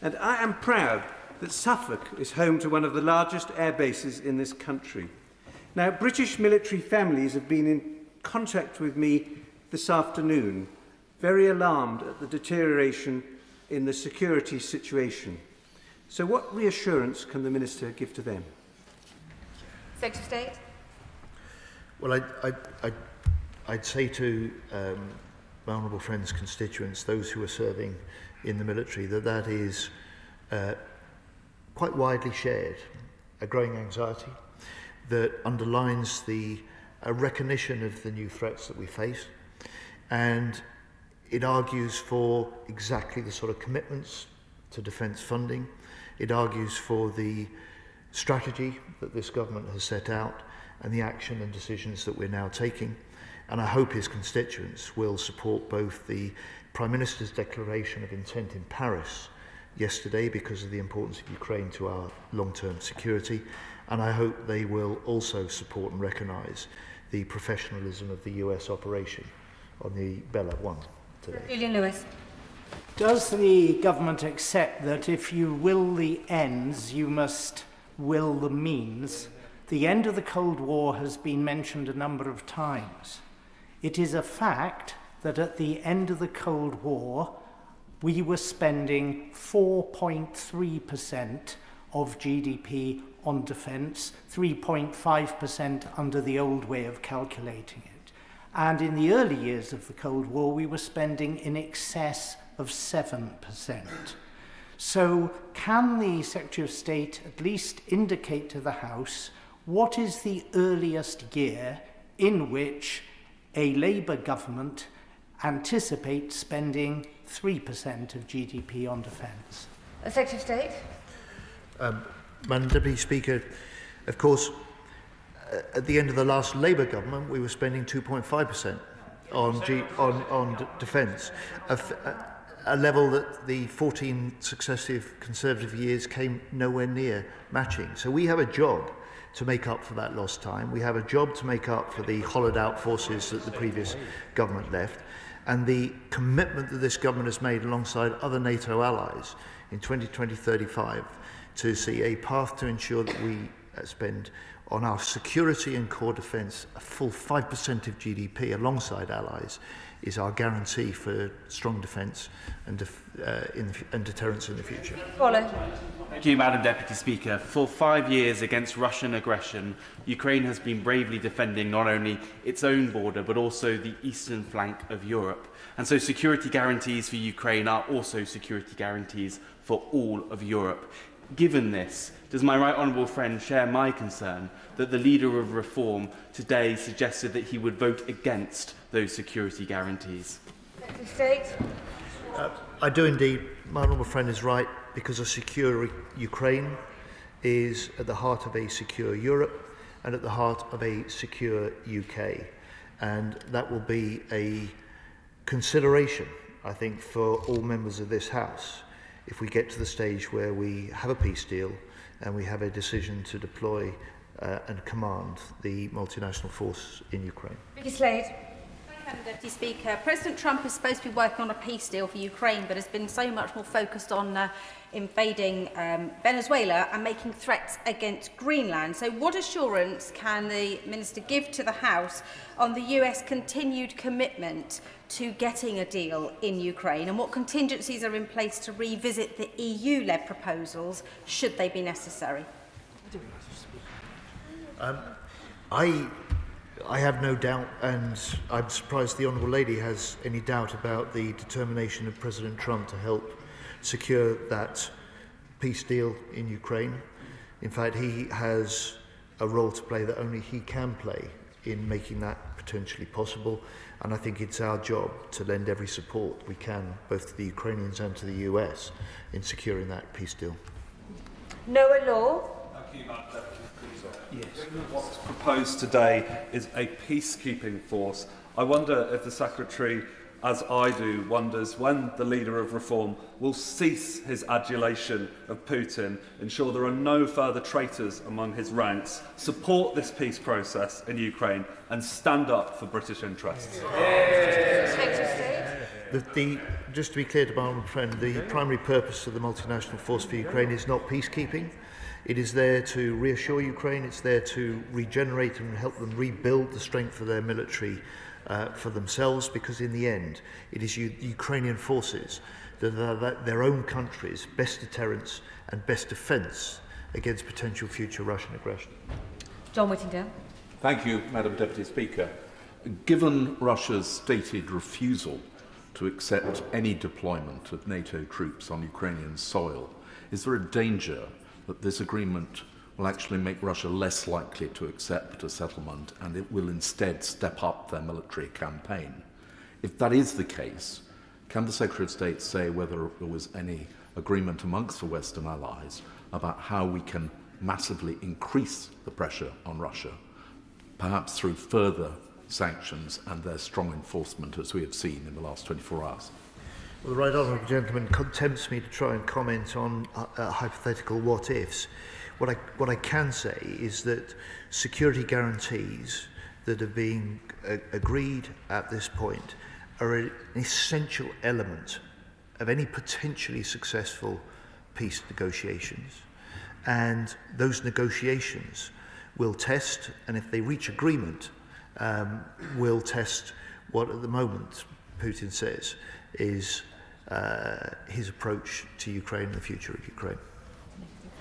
And I am proud that Suffolk is home to one of the largest air bases in this country. Now, British military families have been in contact with me this afternoon, very alarmed at the deterioration in the security situation. So what reassurance can the Minister give to them? Secretary of State. Well, I'd say to my honourable friends' constituents, those who are serving in the military, that is quite widely shared, a growing anxiety that underlines the recognition of the new threats that we face, and it argues for exactly the sort of commitments to defence funding. It argues for the strategy that this government has set out and the action and decisions that we're now taking. And I hope his constituents will support both the Prime Minister's declaration of intent in Paris yesterday because of the importance of Ukraine to our long-term security, and I hope they will also support and recognise the professionalism of the US operation on the Bella 1 today. Julian Lewis. Does the government accept that if you will the ends, you must will the means? The end of the Cold War has been mentioned a number of times. It is a fact that at the end of the Cold War, we were spending 4.3% of GDP on defence, 3.5% under the old way of calculating it. And in the early years of the Cold War, we were spending in excess of 7%. So can the Secretary of State at least indicate to the House what is the earliest year in which a Labour government anticipates spending 3% of GDP on defence? Secretary of State. Madam Deputy Speaker, of course, at the end of the last Labour government, we were spending 2.5% on defence, a level that the 14 successive Conservative years came nowhere near matching. So we have a job to make up for that lost time. We have a job to make up for the hollowed out forces that the previous government left. And the commitment that this government has made alongside other NATO allies in 2020-35 to see a path to ensure that we spend on our security and core defence a full 5% of GDP alongside allies is our guarantee for strong defence and deterrence in the future. Thank you, Madam Deputy Speaker. For 5 years against Russian aggression, Ukraine has been bravely defending not only its own border but also the eastern flank of Europe. And so security guarantees for Ukraine are also security guarantees for all of Europe. Given this, does my right honourable friend share my concern that the leader of Reform today suggested that he would vote against those security guarantees? Secretary of State. I do indeed. My honourable friend is right, because a secure Ukraine is at the heart of a secure Europe and at the heart of a secure UK. And that will be a consideration, I think, for all members of this House if we get to the stage where we have a peace deal and we have a decision to deploy and command the multinational force in Ukraine. Vicky Slade. Madam Deputy Speaker, President Trump is supposed to be working on a peace deal for Ukraine, but has been so much more focused on invading Venezuela and making threats against Greenland. So what assurance can the Minister give to the House on the US continued commitment to getting a deal in Ukraine, and what contingencies are in place to revisit the EU-led proposals should they be necessary? I have no doubt, and I'm surprised the Honourable Lady has any doubt about the determination of President Trump to help secure that peace deal in Ukraine. In fact, he has a role to play that only he can play in making that potentially possible, and I think it's our job to lend every support we can, both to the Ukrainians and to the US, in securing that peace deal. Noah Law. Thank you, Madam Deputy Speaker. Yes. What's proposed today is a peacekeeping force. I wonder if the Secretary, as I do, wonders when the leader of Reform will cease his adulation of Putin, ensure there are no further traitors among his ranks, support this peace process in Ukraine and stand up for British interests. Just to be clear to my friend, the primary purpose of the multinational force for Ukraine is not peacekeeping. It is there to reassure Ukraine, it's there to regenerate and help them rebuild the strength of their military for themselves, because in the end it is Ukrainian forces that are their own country's best deterrence and best defence against potential future Russian aggression. John Whittingdale. Thank you, Madam Deputy Speaker. Given Russia's stated refusal to accept any deployment of NATO troops on Ukrainian soil, is there a danger that this agreement will actually make Russia less likely to accept a settlement and it will instead step up their military campaign? If that is the case, can the Secretary of State say whether there was any agreement amongst the Western allies about how we can massively increase the pressure on Russia, perhaps through further sanctions and their strong enforcement, as we have seen in the last 24 hours? Well, the right honourable gentleman tempts me to try and comment on hypothetical what-ifs. What I can say is that security guarantees that have been agreed at this point are an essential element of any potentially successful peace negotiations, and those negotiations will test, and if they reach agreement, will test what at the moment Putin says is his approach to Ukraine and the future of Ukraine.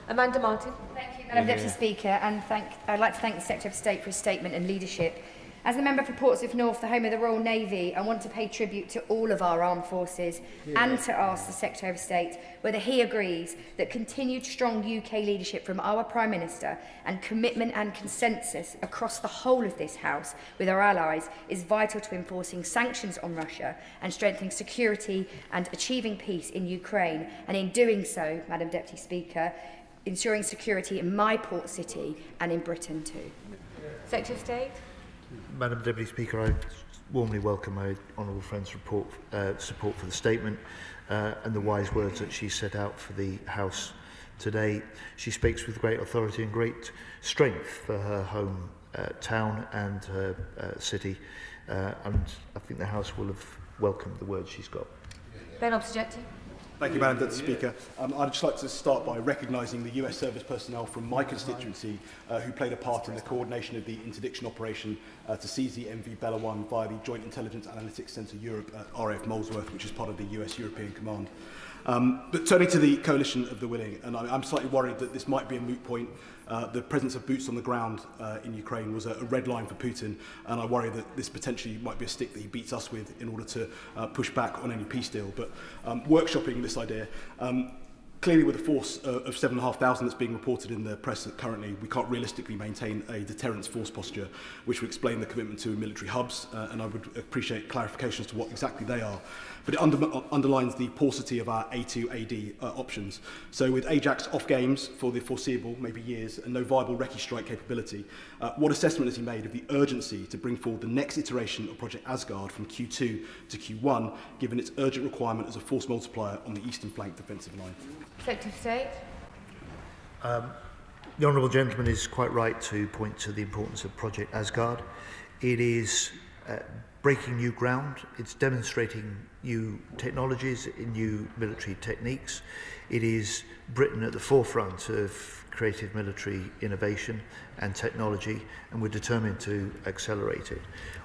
Amanda Martin. Thank you, Madam Deputy Speaker, and I'd like to thank the Secretary of State for his statement and leadership. As the member for Portsmouth North, the home of the Royal Navy, I want to pay tribute to all of our armed forces and to ask the Secretary of State whether he agrees that continued strong UK leadership from our Prime Minister and commitment and consensus across the whole of this House with our allies is vital to enforcing sanctions on Russia and strengthening security and achieving peace in Ukraine, and in doing so, Madam Deputy Speaker, ensuring security in my port city and in Britain too. Secretary of State. Madam Deputy Speaker, I warmly welcome my honourable friend's support for the statement and the wise words that she set out for the House today. She speaks with great authority and great strength for her home town and her city, and I think the House will have welcomed the words she's got. Ben Obsjetti. Thank you, Madam Deputy Speaker. I'd just like to start by recognising the US service personnel from my constituency who played a part in the coordination of the interdiction operation to seize the MV Bella 1 via the Joint Intelligence Analytics Centre Europe at RAF Molesworth, which is part of the US European Command. But turning to the coalition of the willing, and I'm slightly worried that this might be a moot point. The presence of boots on the ground in Ukraine was a red line for Putin, and I worry that this potentially might be a stick that he beats us with in order to push back on any peace deal. But workshopping this idea, clearly with a force of 7,500 that's being reported in the press currently, we can't realistically maintain a deterrence force posture, which would explain the commitment to military hubs, and I would appreciate clarification as to what exactly they are. But it underlines the paucity of our A2AD options. So with Ajax off games for the foreseeable, maybe years, and no viable recce strike capability, what assessment has he made of the urgency to bring forward the next iteration of Project Asgard from Q2 to Q1, given its urgent requirement as a force multiplier on the eastern flank defensive line? Secretary of State. The honourable gentleman is quite right to point to the importance of Project Asgard. It is breaking new ground. It's demonstrating new technologies, new military techniques. It is Britain at the forefront of creative military innovation and technology, and we're determined to accelerate it.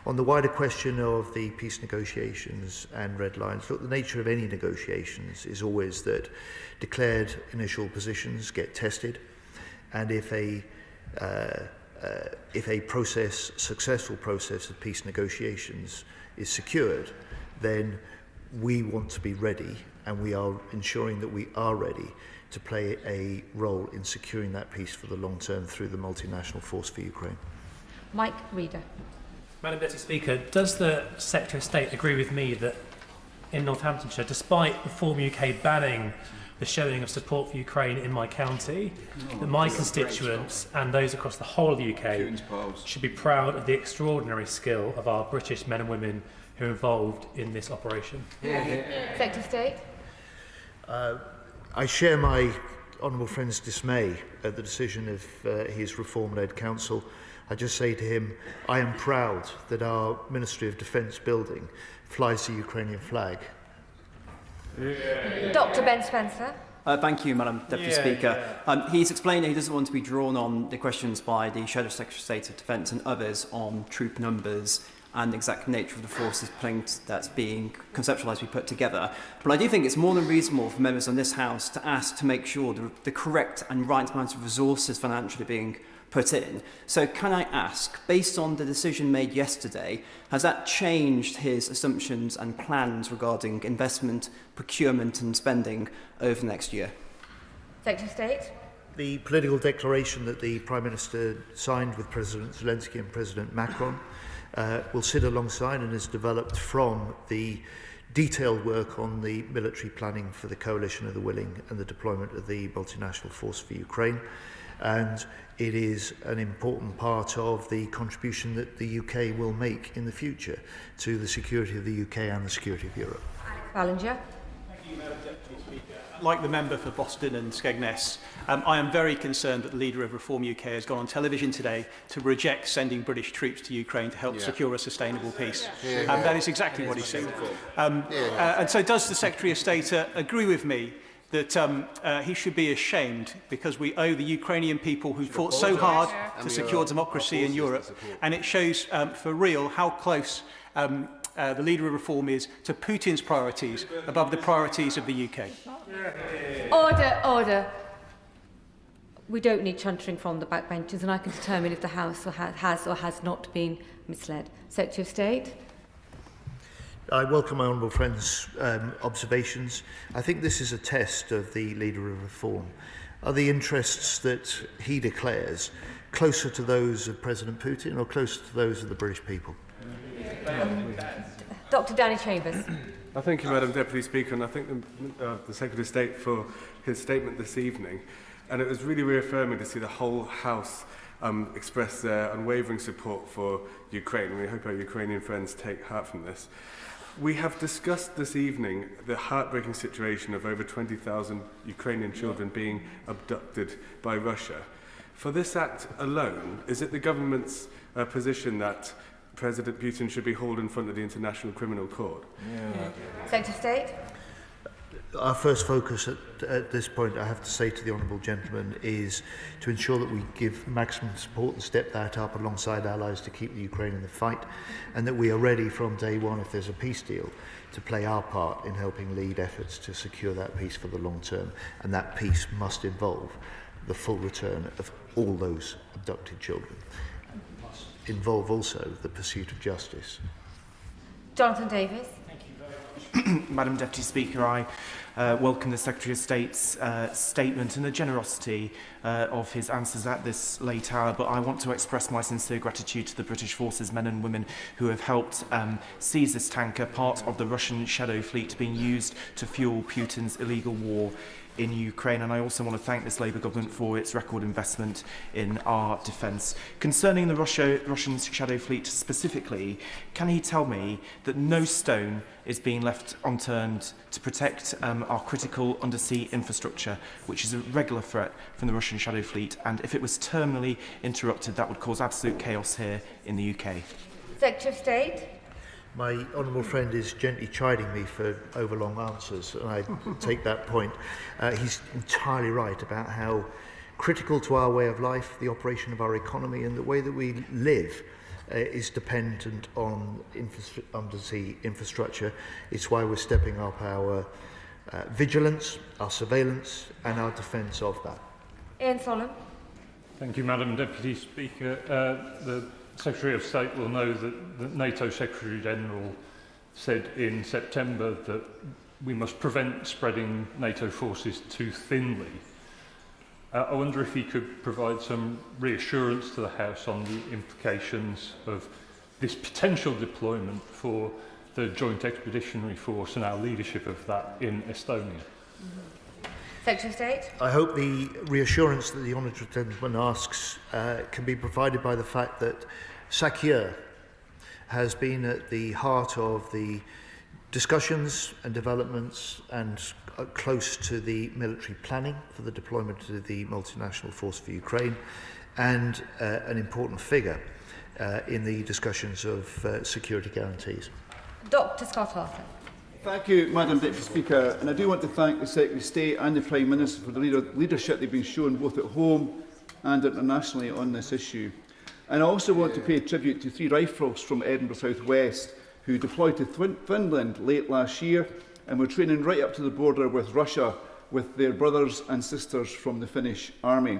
On the wider question of the peace negotiations and red lines, look, the nature of any negotiations is always that declared initial positions get tested, and if a successful process of peace negotiations is secured, then we want to be ready, and we are ensuring that we are ready to play a role in securing that peace for the long term through the multinational force for Ukraine. Mike Reader. Madam Deputy Speaker, does the Secretary of State agree with me that in Northamptonshire, despite Reform UK banning the showing of support for Ukraine in my county, that my constituents and those across the whole of the UK should be proud of the extraordinary skill of our British men and women who are involved in this operation? Secretary of State. I share my honourable friend's dismay at the decision of his Reform-led council. I just say to him, I am proud that our Ministry of Defence building flies the Ukrainian flag. Dr. Ben Spencer. Thank you, Madam Deputy Speaker. He's explained that he doesn't want to be drawn on the questions by the Shadow Secretary of State of Defence and others on troop numbers and the exact nature of the forces that's being conceptualised to be put together. But I do think it's more than reasonable for members on this House to ask to make sure the correct and right amount of resources financially being put in. So can I ask, based on the decision made yesterday, has that changed his assumptions and plans regarding investment, procurement and spending over the next year? Secretary of State. The political declaration that the Prime Minister signed with President Zelensky and President Macron will sit alongside and is developed from the detailed work on the military planning for the coalition of the willing and the deployment of the multinational force for Ukraine. And it is an important part of the contribution that the UK will make in the future to the security of the UK and the security of Europe. Ballinger. Thank you, Madam Deputy Speaker. like the member for Boston and Skegness, I am very concerned that the leader of Reform UK has gone on television today to reject sending British troops to Ukraine to help secure a sustainable peace. That is exactly what he said. And so does the Secretary of State agree with me that he should be ashamed because we owe the Ukrainian people who fought so hard to secure democracy in Europe, and it shows for real how close the leader of Reform is to Putin's priorities above the priorities of the UK. Order. We don't need chuntering from the backbenches, and I can determine if the House has or has not been misled. Secretary of State. I welcome my honourable friend's observations. I think this is a test of the leader of Reform. Are the interests that he declares closer to those of President Putin or closer to those of the British people? Dr. Danny Chambers. Thank you, Madam Deputy Speaker, and I thank the Secretary of State for his statement this evening. And it was really reaffirming to see the whole House express their unwavering support for Ukraine, and we hope our Ukrainian friends take heart from this. We have discussed this evening the heartbreaking situation of over 20,000 Ukrainian children being abducted by Russia. For this act alone, is it the government's position that President Putin should be hauled in front of the International Criminal Court? Secretary of State. Our first focus at this point, I have to say to the honourable gentleman, is to ensure that we give maximum support and step that up alongside allies to keep the Ukraine in the fight, and that we are ready from day one, if there's a peace deal, to play our part in helping lead efforts to secure that peace for the long term. And that peace must involve the full return of all those abducted children. Involve also the pursuit of justice. Jonathan Davis. Madam Deputy Speaker, I welcome the Secretary of State's statement and the generosity of his answers at this late hour, but I want to express my sincere gratitude to the British forces, men and women, who have helped seize this tanker, part of the Russian shadow fleet being used to fuel Putin's illegal war in Ukraine. And I also want to thank this Labour government for its record investment in our defence. Concerning the Russian shadow fleet specifically, can he tell me that no stone is being left unturned to protect our critical undersea infrastructure, which is a regular threat from the Russian shadow fleet, and if it was terminally interrupted, that would cause absolute chaos here in the UK? Secretary of State. My honourable friend is gently chiding me for overlong answers, and I take that point. He's entirely right about how critical to our way of life, the operation of our economy, and the way that we live is dependent on undersea infrastructure. It's why we're stepping up our vigilance, our surveillance, and our defence of that. Ian Sollum. Thank you, Madam Deputy Speaker. The Secretary of State will know that the NATO Secretary General said in September that we must prevent spreading NATO forces too thinly. I wonder if he could provide some reassurance to the House on the implications of this potential deployment for the Joint Expeditionary Force and our leadership of that in Estonia. Secretary of State. I hope the reassurance that the honourable gentleman asks can be provided by the fact that Seizure has been at the heart of the discussions and developments and close to the military planning for the deployment of the multinational force for Ukraine, and an important figure in the discussions of security guarantees. Dr. Scott Arthur. Thank you, Madam Deputy Speaker, and I do want to thank the Secretary of State and the Prime Minister for the leadership they've been shown both at home and internationally on this issue. And I also want to pay tribute to 3 rifles from Edinburgh South West who deployed to Finland late last year and were training right up to the border with Russia with their brothers and sisters from the Finnish Army.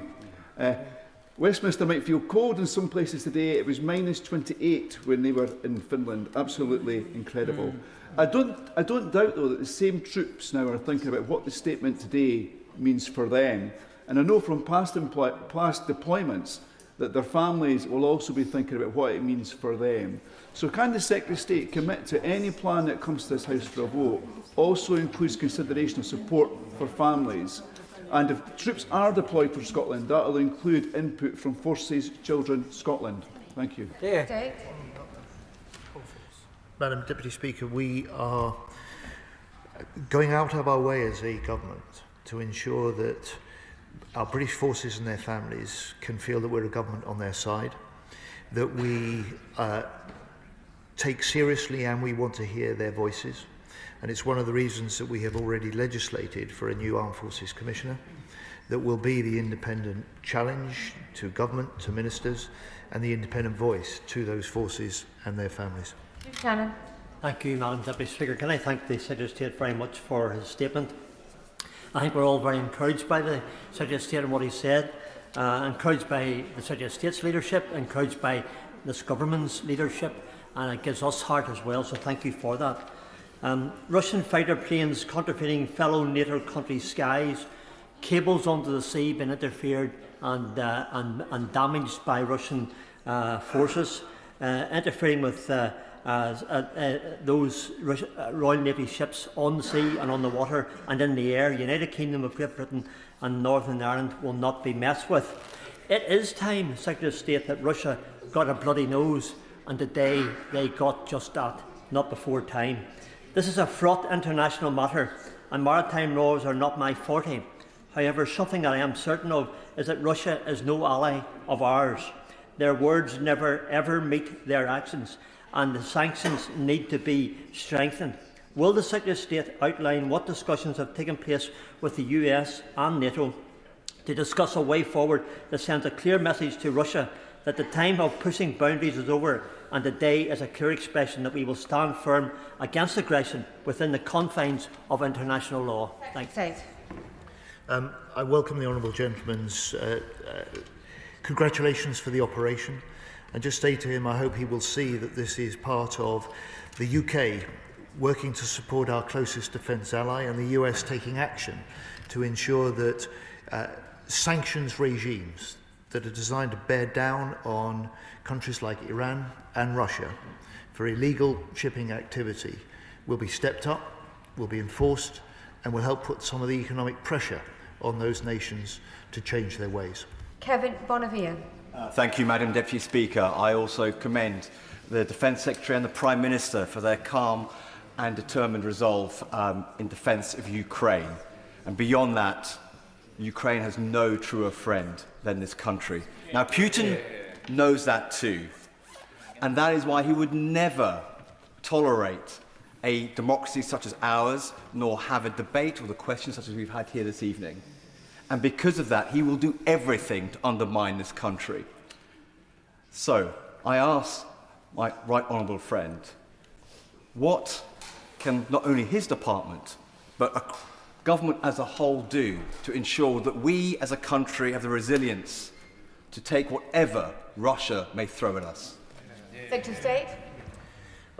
Westminster might feel cold in some places today. It was -28 when they were in Finland. Absolutely incredible. I don't doubt, though, that the same troops now are thinking about what the statement today means for them. And I know from past deployments that their families will also be thinking about what it means for them. So can the Secretary of State commit to any plan that comes to this House for a vote also includes consideration of support for families? And if troops are deployed for Scotland, that will include input from Forces Children Scotland. Thank you. State. Madam Deputy Speaker, we are going out of our way as a government to ensure that our British forces and their families can feel that we're a government on their side, that we take seriously and we want to hear their voices. And it's one of the reasons that we have already legislated for a new Armed Forces Commissioner that will be the independent challenge to government, to ministers, and the independent voice to those forces and their families. Shannon. Thank you, Madam Deputy Speaker. Can I thank the Secretary of State very much for his statement? I think we're all very encouraged by the Secretary of State and what he said, encouraged by the Secretary of State's leadership, encouraged by this government's leadership, and it gives us heart as well, so thank you for that. Russian fighter planes counterfeiting fellow NATO countries' skies, cables under the sea being interfered and damaged by Russian forces, interfering with those Royal Navy ships on the sea and on the water and in the air. United Kingdom of Great Britain and Northern Ireland will not be messed with. It is time, Secretary of State, that Russia got a bloody nose, and today they got just that, not before time. This is a fraught international matter, and maritime laws are not my forte. However, something that I am certain of is that Russia is no ally of ours. Their words never ever meet their actions, and the sanctions need to be strengthened. Will the Secretary of State outline what discussions have taken place with the US and NATO to discuss a way forward that sends a clear message to Russia that the time of pushing boundaries is over, and today is a clear expression that we will stand firm against aggression within the confines of international law? Thank you. I welcome the honourable gentleman's congratulations for the operation, and just say to him I hope he will see that this is part of the UK working to support our closest defence ally, and the US taking action to ensure that sanctions regimes that are designed to bear down on countries like Iran and Russia for illegal shipping activity will be stepped up, will be enforced, and will help put some of the economic pressure on those nations to change their ways. Kevin Bonavia. Thank you, Madam Deputy Speaker. I also commend the Defence Secretary and the Prime Minister for their calm and determined resolve in defence of Ukraine. And beyond that, Ukraine has no truer friend than this country. Now, Putin knows that too, and that is why he would never tolerate a democracy such as ours, nor have a debate or the questions such as we've had here this evening. And because of that, he will do everything to undermine this country. So, I ask my right honourable friend, what can not only his department, but a government as a whole do to ensure that we as a country have the resilience to take whatever Russia may throw at us? Secretary of State.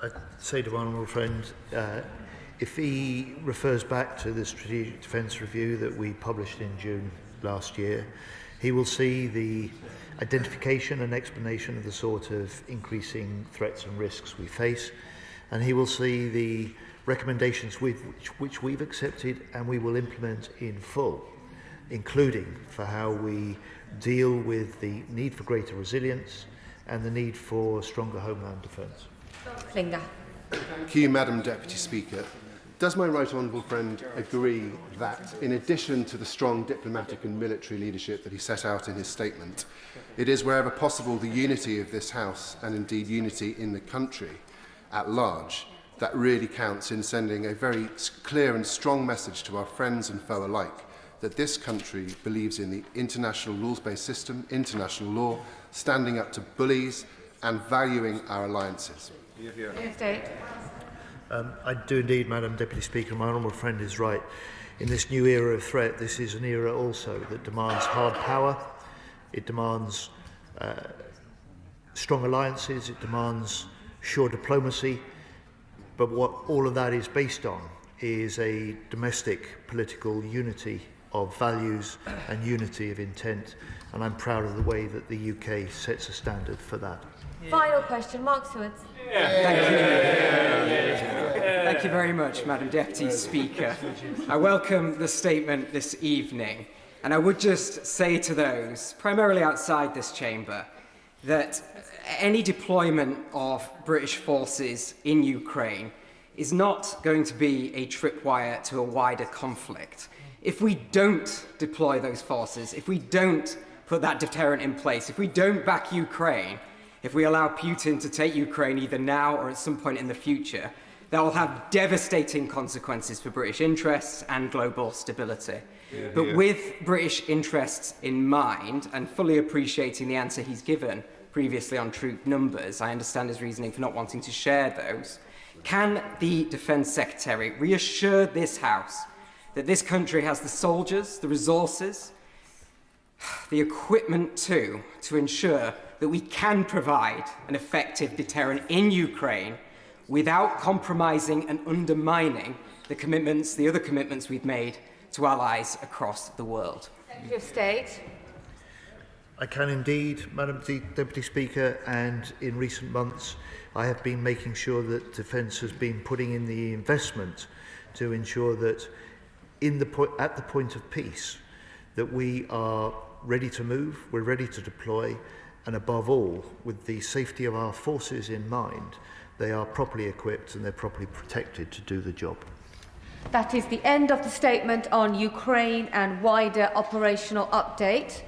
I'd say to my honourable friend, if he refers back to the Strategic Defence Review that we published in June last year, he will see the identification and explanation of the sort of increasing threats and risks we face, and he will see the recommendations which we've accepted and we will implement in full, including for how we deal with the need for greater resilience and the need for stronger homeland defence. Klinger. Thank you, Madam Deputy Speaker. Does my right honourable friend agree that, in addition to the strong diplomatic and military leadership that he set out in his statement, it is wherever possible the unity of this House, and indeed unity in the country at large, that really counts in sending a very clear and strong message to our friends and foe alike that this country believes in the international rules-based system, international law, standing up to bullies and valuing our alliances? I do indeed, Madam Deputy Speaker. My honourable friend is right. In this new era of threat, this is an era also that demands hard power, it demands strong alliances, it demands sure diplomacy, but what all of that is based on is a domestic political unity of values and unity of intent, and I'm proud of the way that the UK sets a standard for that. Final question, Mark Seward. Thank you very much, Madam Deputy Speaker. I welcome the statement this evening, and I would just say to those, primarily outside this chamber, that any deployment of British forces in Ukraine is not going to be a tripwire to a wider conflict. If we don't deploy those forces, if we don't put that deterrent in place, if we don't back Ukraine, if we allow Putin to take Ukraine either now or at some point in the future, that will have devastating consequences for British interests and global stability. But with British interests in mind, and fully appreciating the answer he's given previously on troop numbers, I understand his reasoning for not wanting to share those, can the Defence Secretary reassure this House that this country has the soldiers, the resources, the equipment to ensure that we can provide an effective deterrent in Ukraine without compromising and undermining the other commitments we've made to allies across the world? Secretary of State. I can indeed, Madam Deputy Speaker, and in recent months I have been making sure that Defence has been putting in the investment to ensure that at the point of peace that we are ready to move, we're ready to deploy, and above all, with the safety of our forces in mind, they are properly equipped and they're properly protected to do the job. That is the end of the statement on Ukraine and wider operational update.